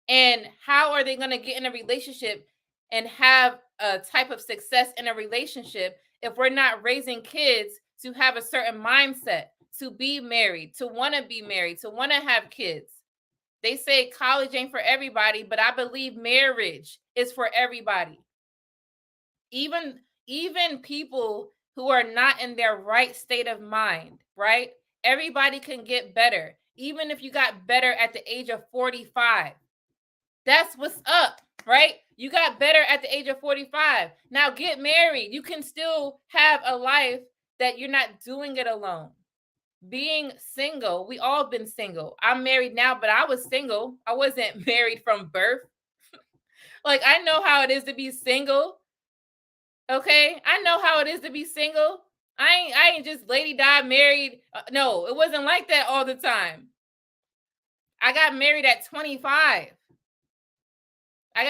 And how are they going to get in a relationship and have a type of success in a relationship if we're not raising kids to have a certain mindset, to be married, to want to be married, to want to have kids? They say college ain't for everybody, but I believe marriage is for everybody. Even people who are not in their right state of mind, right? Everybody can get better. Even if you got better at the age of 45. That's what's up, right? You got better at the age of 45. Now get married. You can still have a life that you're not doing it alone. Being single, we all been single. I'm married now, but I was single. I wasn't married from birth. Like, I know how it is to be single. Okay? I know how it is to be single. I ain't just lady died married. No, it wasn't like that all the time. I got married at 25. I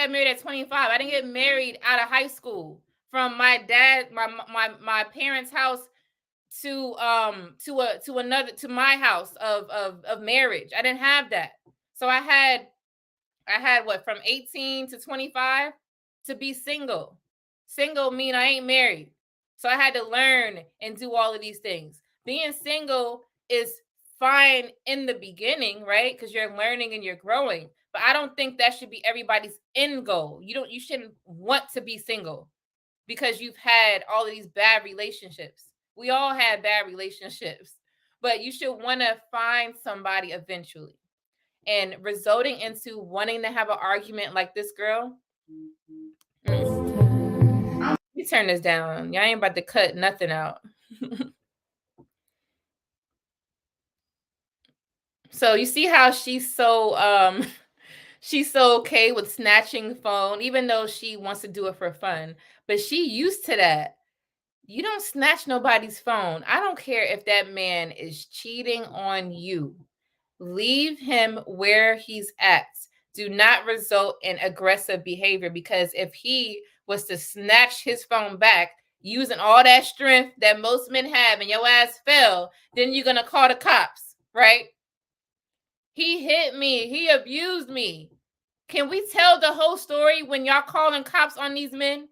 didn't get married out of high school. From my dad, my parents' house to my house of marriage. I didn't have that. So I had what, from 18 to 25 to be single. Single mean I ain't married. So I had to learn and do all of these things. Being single is fine in the beginning, right? Because you're learning and you're growing. But I don't think that should be everybody's end goal. You shouldn't want to be single because you've had all of these bad relationships. We all had bad relationships, but you should want to find somebody eventually. And resulting into wanting to have an argument like this girl. Let me turn this down. Y'all ain't about to cut nothing out. So you see how she's so she's so okay with snatching phone, even though she wants to do it for fun. But she used to that. You don't snatch nobody's phone. I don't care if that man is cheating on you. Leave him where he's at. Do not result in aggressive behavior, because if he was to snatch his phone back using all that strength that most men have and your ass fell, then you're going to call the cops, right? He hit me. He abused me. Can we tell the whole story when y'all calling cops on these men?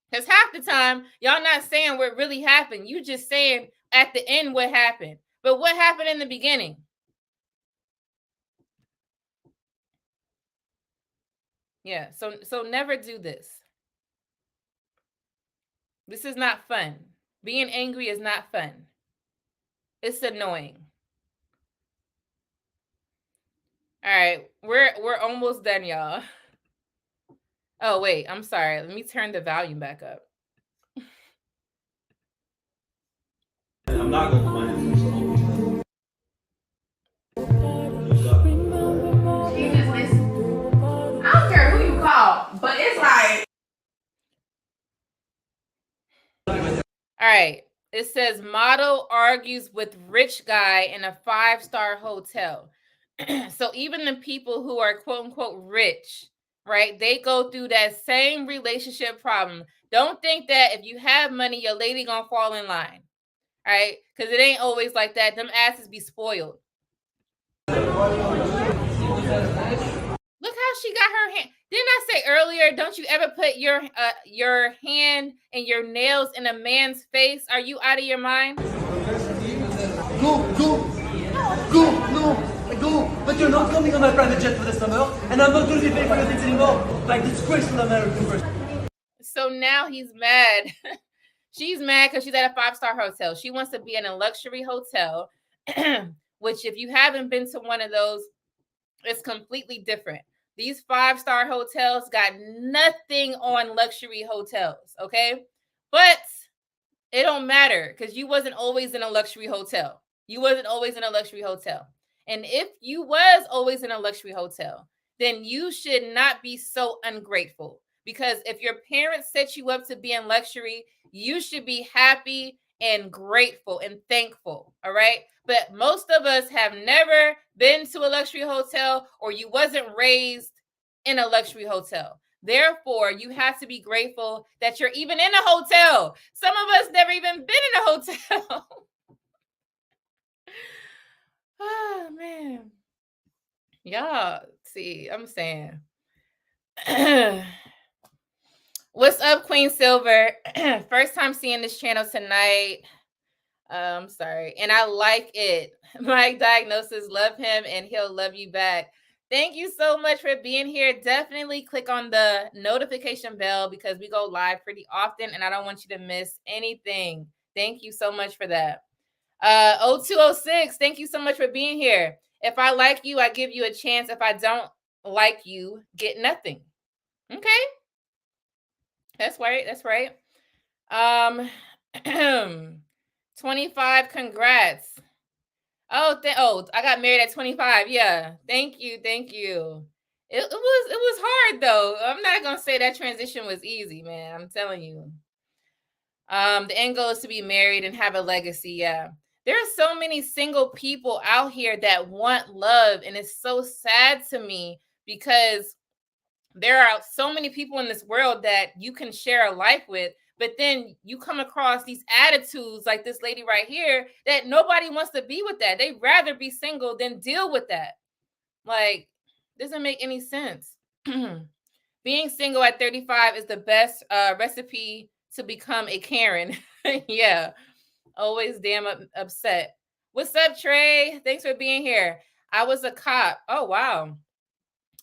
Because half the time, y'all not saying what really happened. You just saying at the end what happened. But what happened in the beginning? Yeah, so never do this. This is not fun. Being angry is not fun. It's annoying. All right, we're almost done, y'all. Oh, wait, I'm sorry. Let me turn the volume back up. I'm not going to find it. I don't care who you call, but it's like. All right. It says model argues with rich guy in a 5-star hotel. So even the people who are quote unquote rich, right? They go through that same relationship problem. Don't think that if you have money, your lady gonna fall in line, right? Because it ain't always like that. Them asses be spoiled. Look how she got her hand. Didn't I say earlier, don't you ever put your hand and your nails in a man's face? Are you out of your mind? Go, no, go. But you're not coming on my private jet for the summer, and I'm not going to be paying for your things anymore. Like disgraceful American person. So now he's mad. She's mad because she's at a 5-star hotel. She wants to be in a luxury hotel, which if you haven't been to one of those, it's completely different. These 5-star hotels got nothing on luxury hotels, okay? But it don't matter because you wasn't always in a luxury hotel. You wasn't always in a luxury hotel. And if you was always in a luxury hotel, then you should not be so ungrateful. Because if your parents set you up to be in luxury, you should be happy and grateful and thankful, all right? But most of us have never been to a luxury hotel, or you wasn't raised in a luxury hotel. Therefore, you have to be grateful that you're even in a hotel. Some of us never even been in a hotel. Oh, man. Y'all, see, I'm saying. What's up, Queen Silver? First time seeing this channel tonight. I'm sorry. And I like it. My diagnosis, love him and he'll love you back. Thank you so much for being here. Definitely click on the notification bell because we go live pretty often and I don't want you to miss anything. Thank you so much for that. 0206, thank you so much for being here. If I like you, I give you a chance. If I don't like you, get nothing. Okay. That's right. That's right. 25, congrats. Oh, I got married at 25. Yeah. Thank you. Thank you. It was hard though. I'm not gonna say that transition was easy, man. I'm telling you. The end goal is to be married and have a legacy. Yeah. There are so many single people out here that want love, and it's so sad to me because there are so many people in this world that you can share a life with, but then you come across these attitudes like this lady right here that nobody wants to be with that. They'd rather be single than deal with that. Like, doesn't make any sense. Being single at 35 is the best recipe to become a Karen. Yeah, always damn upset. What's up, Trey? Thanks for being here. I was a cop. Oh wow,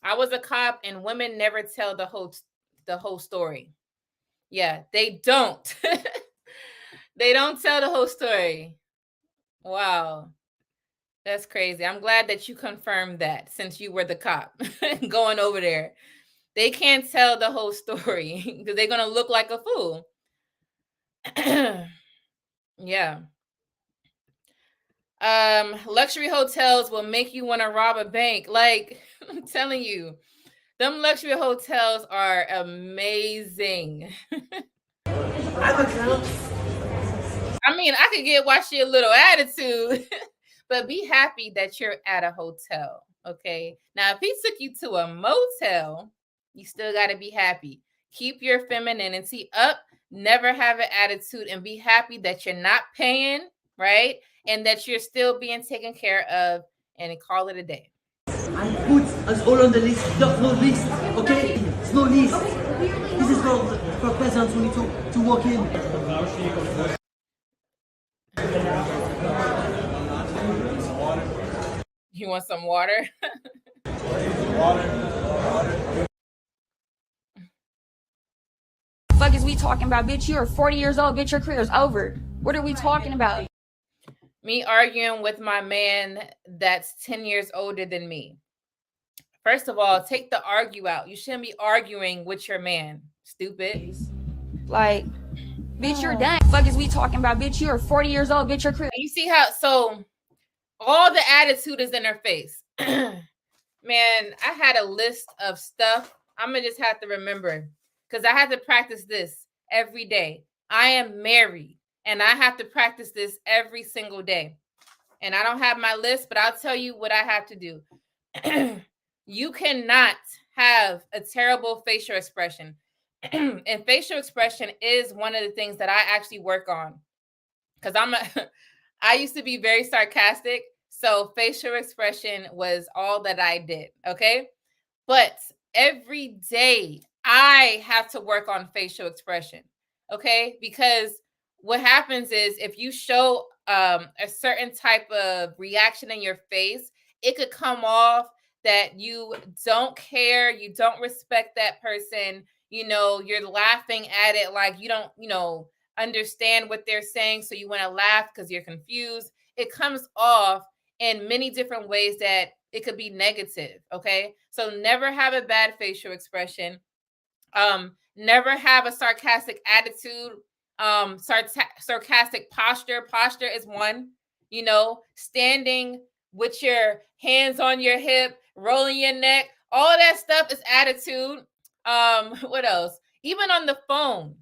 I was a cop, and women never tell the whole story. Yeah, they don't. They don't tell the whole story. Wow. That's crazy. I'm glad that you confirmed that since you were the cop going over there. They can't tell the whole story because they're going to look like a fool. Yeah. Luxury hotels will make you want to rob a bank. Like, I'm telling you, them luxury hotels are amazing. I mean, I could get watch your little attitude, but be happy that you're at a hotel. Okay. Now, if he took you to a motel, you still got to be happy. Keep your femininity up. Never have an attitude, and be happy that you're not paying, right? And that you're still being taken care of, and call it a day. I put us all on the list. There's no list, okay? It's no list. This is for peasants who need to walk in. You want some water? Fuck is we talking about, bitch? You're 40 years old, bitch. Your career's over. What are we talking about? Me arguing with my man that's 10 years older than me. First of all, take the argue out. You shouldn't be arguing with your man. Stupid. Like, bitch, you're done. Fuck is we talking about, bitch? You're 40 years old, bitch. Your career. You see how, so all the attitude is in her face. Man, I had a list of stuff. I'm going to just have to remember because I have to practice this every day. I am married and I have to practice this every single day. And I don't have my list, but I'll tell you what I have to do. You cannot have a terrible facial expression. And facial expression is one of the things that I actually work on. Because I used to be very sarcastic. So facial expression was all that I did. Okay. But every day I have to work on facial expression. Okay. Because what happens is if you show a certain type of reaction in your face, it could come off that you don't care, you don't respect that person, you're laughing at it like you don't, understand what they're saying, so you want to laugh because you're confused. It comes off in many different ways that it could be negative, okay? So never have a bad facial expression. Never have a sarcastic attitude. Sarcastic posture. Posture is one, standing with your hands on your hip, rolling your neck. All of that stuff is attitude. What else? Even on the phone.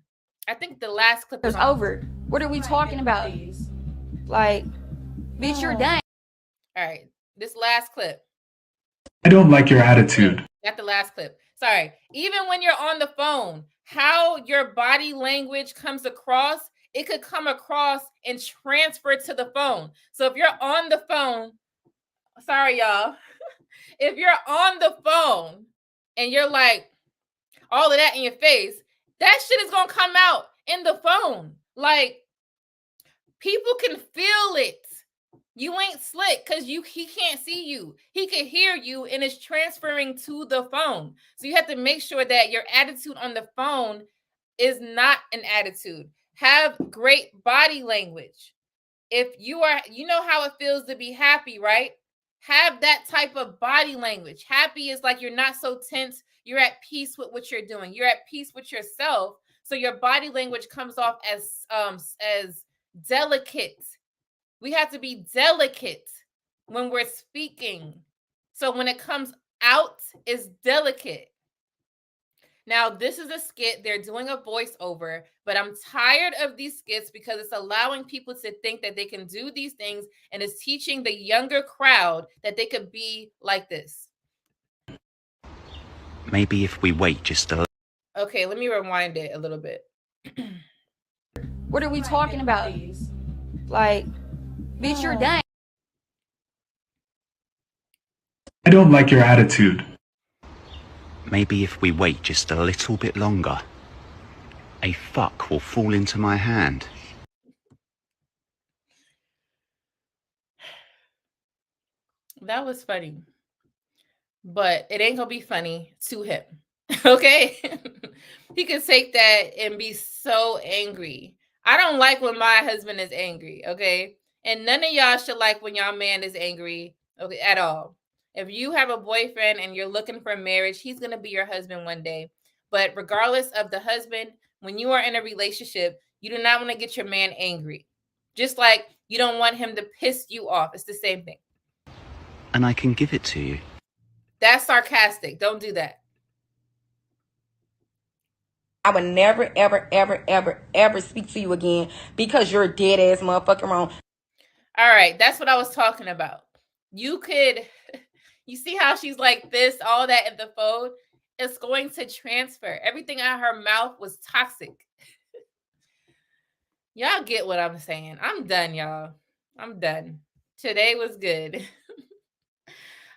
I think the last clip is over. What are we talking about? Like, bitch, you're done. All right. This last clip. I don't like your attitude. Got the last clip. Sorry. Even when you're on the phone, how your body language comes across, it could come across and transfer to the phone. So if you're on the phone, sorry, y'all. If you're on the phone and you're like all of that in your face, that shit is going to come out in the phone. Like, people can feel it. You ain't slick because he can't see you. He can hear you and it's transferring to the phone. So you have to make sure that your attitude on the phone is not an attitude. Have great body language. If you know how it feels to be happy, right? Have that type of body language. Happy is like you're not so tense. You're at peace with what you're doing. You're at peace with yourself. So your body language comes off as delicate. We have to be delicate when we're speaking. So when it comes out, it's delicate. Now, this is a skit. They're doing a voiceover, but I'm tired of these skits because it's allowing people to think that they can do these things, and it's teaching the younger crowd that they could be like this. Maybe if we wait just a... Okay, let me rewind it a little bit. What are we talking about? Like, bitch, you're done. I don't like your attitude. Maybe if we wait just a little bit longer, a fuck will fall into my hand. That was funny. But it ain't gonna be funny to him. Okay? He could take that and be so angry. I don't like when my husband is angry, okay? And none of y'all should like when y'all man is angry, okay, at all. If you have a boyfriend and you're looking for marriage, he's gonna be your husband one day. But regardless of the husband, when you are in a relationship, you do not want to get your man angry. Just like you don't want him to piss you off. It's the same thing. And I can give it to you. That's sarcastic. Don't do that. I would never, ever, ever, ever, ever speak to you again because you're dead ass motherfucking wrong. All right, that's what I was talking about. You see how she's like this, all that in the phone? It's going to transfer. Everything out of her mouth was toxic. Y'all get what I'm saying. I'm done, y'all. I'm done. Today was good.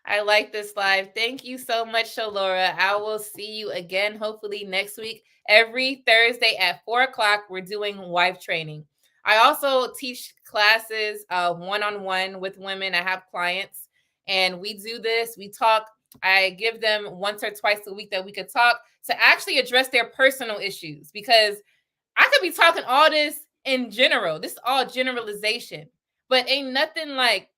I like this live. Thank you so much, Shalora. I will see you again, hopefully next week. Every Thursday at 4 o'clock, we're doing wife training. I also teach classes one-on-one with women. I have clients, and we do this. We talk. I give them once or twice a week that we could talk to actually address their personal issues, because I could be talking all this in general. This is all generalization, but ain't nothing like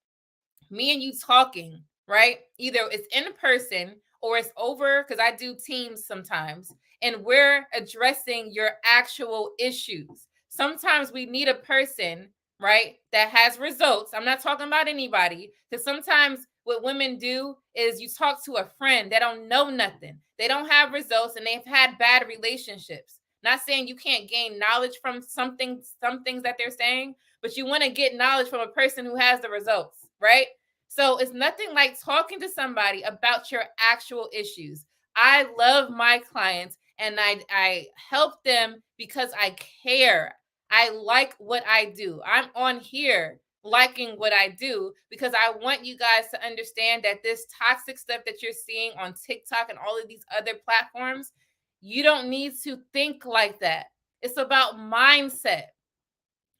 me and you talking, right? Either it's in person or it's over, because I do teams sometimes, and we're addressing your actual issues. Sometimes we need a person, right, that has results. I'm not talking about anybody, because sometimes what women do is you talk to a friend that don't know nothing. They don't have results and they've had bad relationships. Not saying you can't gain knowledge from some things that they're saying, but you want to get knowledge from a person who has the results, right? So it's nothing like talking to somebody about your actual issues. I love my clients and I help them because I care. I like what I do. I'm on here liking what I do because I want you guys to understand that this toxic stuff that you're seeing on TikTok and all of these other platforms, you don't need to think like that. It's about mindset.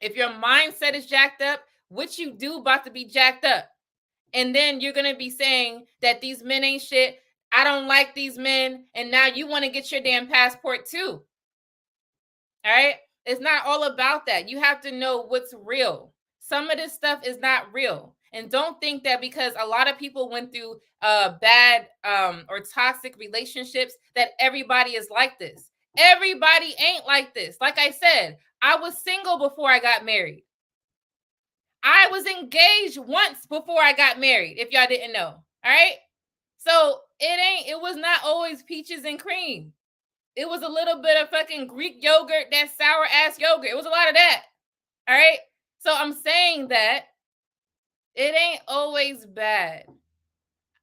If your mindset is jacked up, what you do about to be jacked up. And then you're going to be saying that these men ain't shit. I don't like these men. And now you want to get your damn passport too. All right. It's not all about that. You have to know what's real. Some of this stuff is not real. And don't think that because a lot of people went through bad or toxic relationships that everybody is like this. Everybody ain't like this. Like I said, I was single before I got married. I was engaged once before I got married, if y'all didn't know. All right. So it was not always peaches and cream. It was a little bit of fucking Greek yogurt, that sour ass yogurt. It was a lot of that. All right. So I'm saying that it ain't always bad.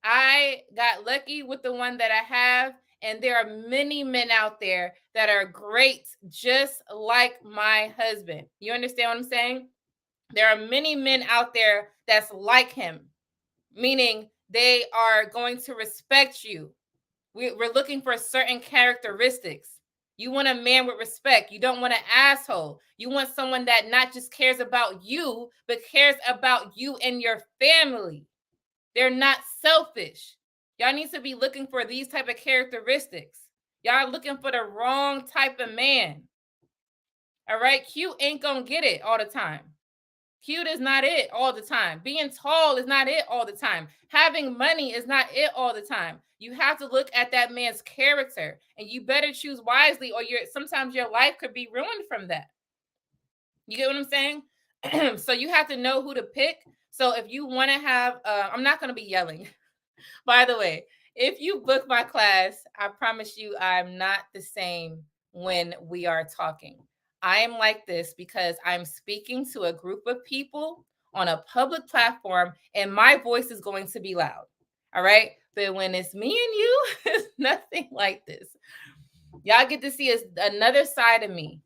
I got lucky with the one that I have, and there are many men out there that are great, just like my husband. You understand what I'm saying? There are many men out there that's like him, meaning they are going to respect you. We're looking for certain characteristics. You want a man with respect. You don't want an asshole. You want someone that not just cares about you, but cares about you and your family. They're not selfish. Y'all need to be looking for these type of characteristics. Y'all are looking for the wrong type of man. All right? Cute ain't gonna get it all the time. Cute is not it all the time. Being tall is not it all the time. Having money is not it all the time. You have to look at that man's character, and you better choose wisely, or sometimes your life could be ruined from that. You get what I'm saying? So you have to know who to pick. So if you want to have, I'm not going to be yelling. By the way, if you book my class, I promise you I'm not the same when we are talking. I am like this because I'm speaking to a group of people on a public platform, and my voice is going to be loud. All right. But when it's me and you, it's nothing like this. Y'all get to see another side of me.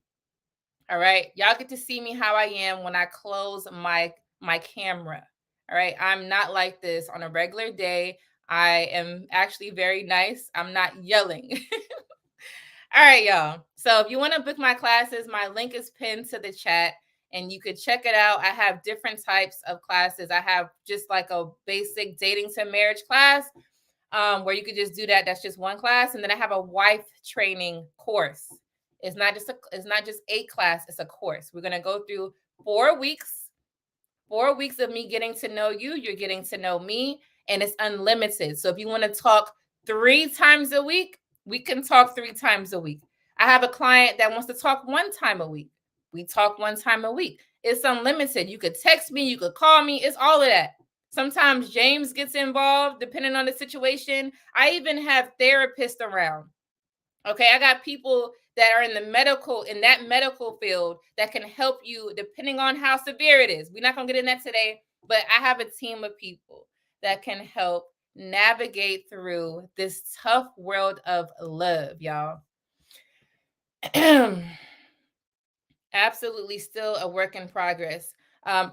All right. Y'all get to see me how I am when I close my camera. All right. I'm not like this on a regular day. I am actually very nice. I'm not yelling. All right, y'all. So if you want to book my classes, my link is pinned to the chat and you could check it out. I have different types of classes. I have just like a basic dating to marriage class where you could just do that. That's just one class. And then I have a wife training course. It's not just a class, it's a course. We're going to go through 4 weeks. 4 weeks of me getting to know you, you're getting to know me, and it's unlimited. So if you want to talk 3 times a week, we can talk 3 times a week. I have a client that wants to talk 1 time a week. We talk 1 time a week. It's unlimited. You could text me, you could call me. It's all of that. Sometimes James gets involved depending on the situation. I even have therapists around. Okay, I got people that are in that medical field that can help you depending on how severe it is. We're not going to get in that today, but I have a team of people that can help navigate through this tough world of love, y'all. Absolutely still a work in progress.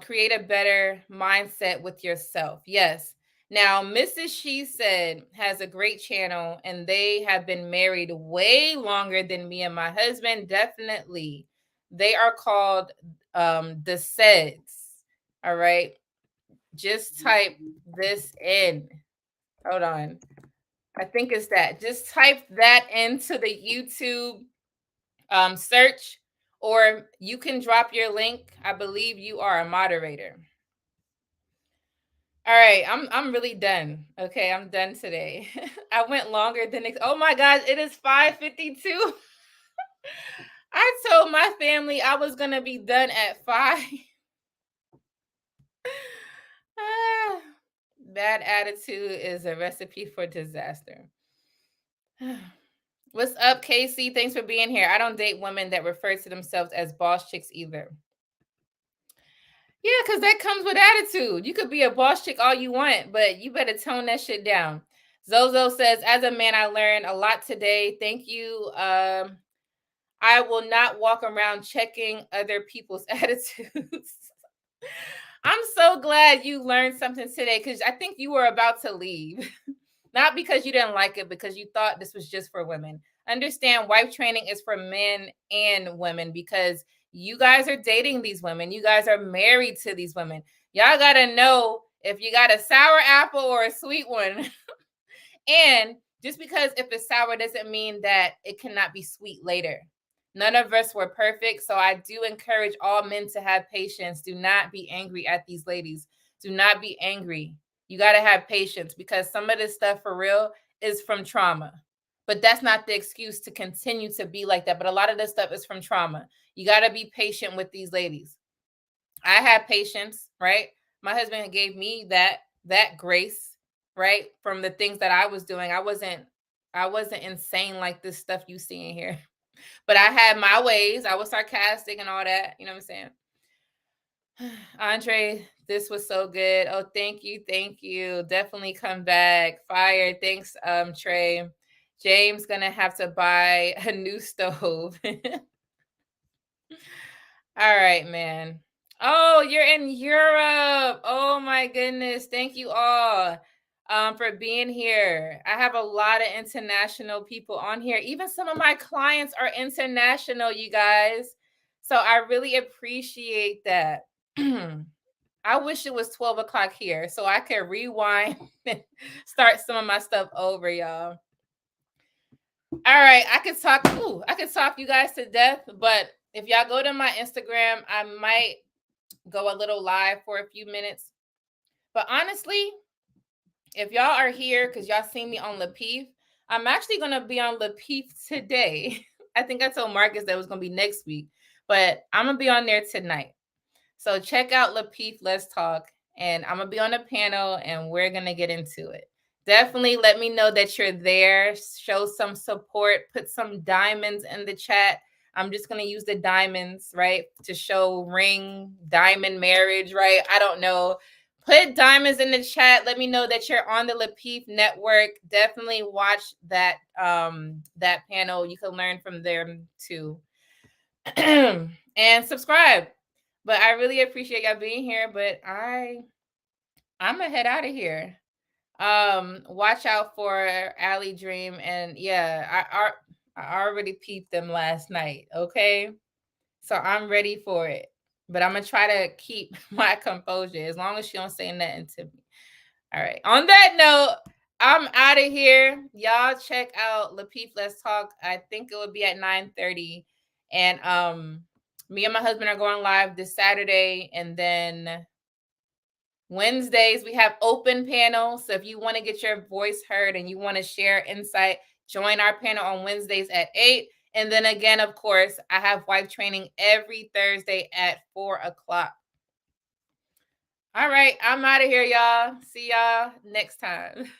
Create a better mindset with yourself. Yes. Now, Mrs. She Said has a great channel and they have been married way longer than me and my husband. Definitely. They are called the Seds. All right. Just type this in. Hold on. I think it's that. Just type that into the YouTube search, or you can drop your link. I believe you are a moderator. All right, I'm really done. Okay, I'm done today. I went longer than oh my gosh, it is 5:52. I told my family I was gonna be done at 5. Bad attitude is a recipe for disaster. What's up, Casey? Thanks for being here. I don't date women that refer to themselves as boss chicks either. Yeah, because that comes with attitude. You could be a boss chick all you want, but you better tone that shit down. Zozo says, as a man, I learned a lot today. Thank you. I will not walk around checking other people's attitudes. I'm so glad you learned something today because I think you were about to leave. Not because you didn't like it, because you thought this was just for women. Understand wife training is for men and women because you guys are dating these women. You guys are married to these women. Y'all got to know if you got a sour apple or a sweet one. And just because if it's sour doesn't mean that it cannot be sweet later. None of us were perfect. So I do encourage all men to have patience. Do not be angry at these ladies. Do not be angry. You got to have patience because some of this stuff for real is from trauma. But that's not the excuse to continue to be like that. But a lot of this stuff is from trauma. You got to be patient with these ladies. I had patience, right? My husband gave me that grace, right? From the things that I was doing. I wasn't insane like this stuff you see in here. But I had my ways. I was sarcastic and all that. You know what I'm saying? Andre, this was so good. Oh, thank you. Thank you. Definitely come back. Fire. Thanks, Trey. James gonna have to buy a new stove. All right, man. Oh, you're in Europe. Oh my goodness. Thank you all for being here. I have a lot of international people on here. Even some of my clients are international, you guys. So I really appreciate that. I wish it was 12 o'clock here so I could rewind and start some of my stuff over, y'all. All right, I could talk you guys to death, but if y'all go to my Instagram, I might go a little live for a few minutes. But honestly, if y'all are here because y'all seen me on Lapeef, I'm actually going to be on Lapeef today. I think I told Marcus that it was going to be next week, but I'm going to be on there tonight. So check out Lapeef Let's Talk, and I'm going to be on a panel, and we're going to get into it. Definitely let me know that you're there. Show some support. Put some diamonds in the chat. I'm just going to use the diamonds, right, to show ring, diamond marriage, right? I don't know. Put diamonds in the chat. Let me know that you're on the Lapeef network. Definitely watch that that panel. You can learn from them too. And subscribe. But I really appreciate y'all being here. But I'm gonna head out of here. Watch out for Allie Dream. And yeah, I already peeped them last night. Okay. So I'm ready for it. But I'm gonna try to keep my composure as long as she don't say nothing to me. All right. On that note, I'm out of here. Y'all check out Lapeef Let's Talk. I think it will be at 9:30. And me and my husband are going live this Saturday. And then Wednesdays, we have open panels. So if you want to get your voice heard and you want to share insight, join our panel on Wednesdays at 8. And then again, of course, I have wife training every Thursday at 4 o'clock. All right, I'm out of here, y'all. See y'all next time.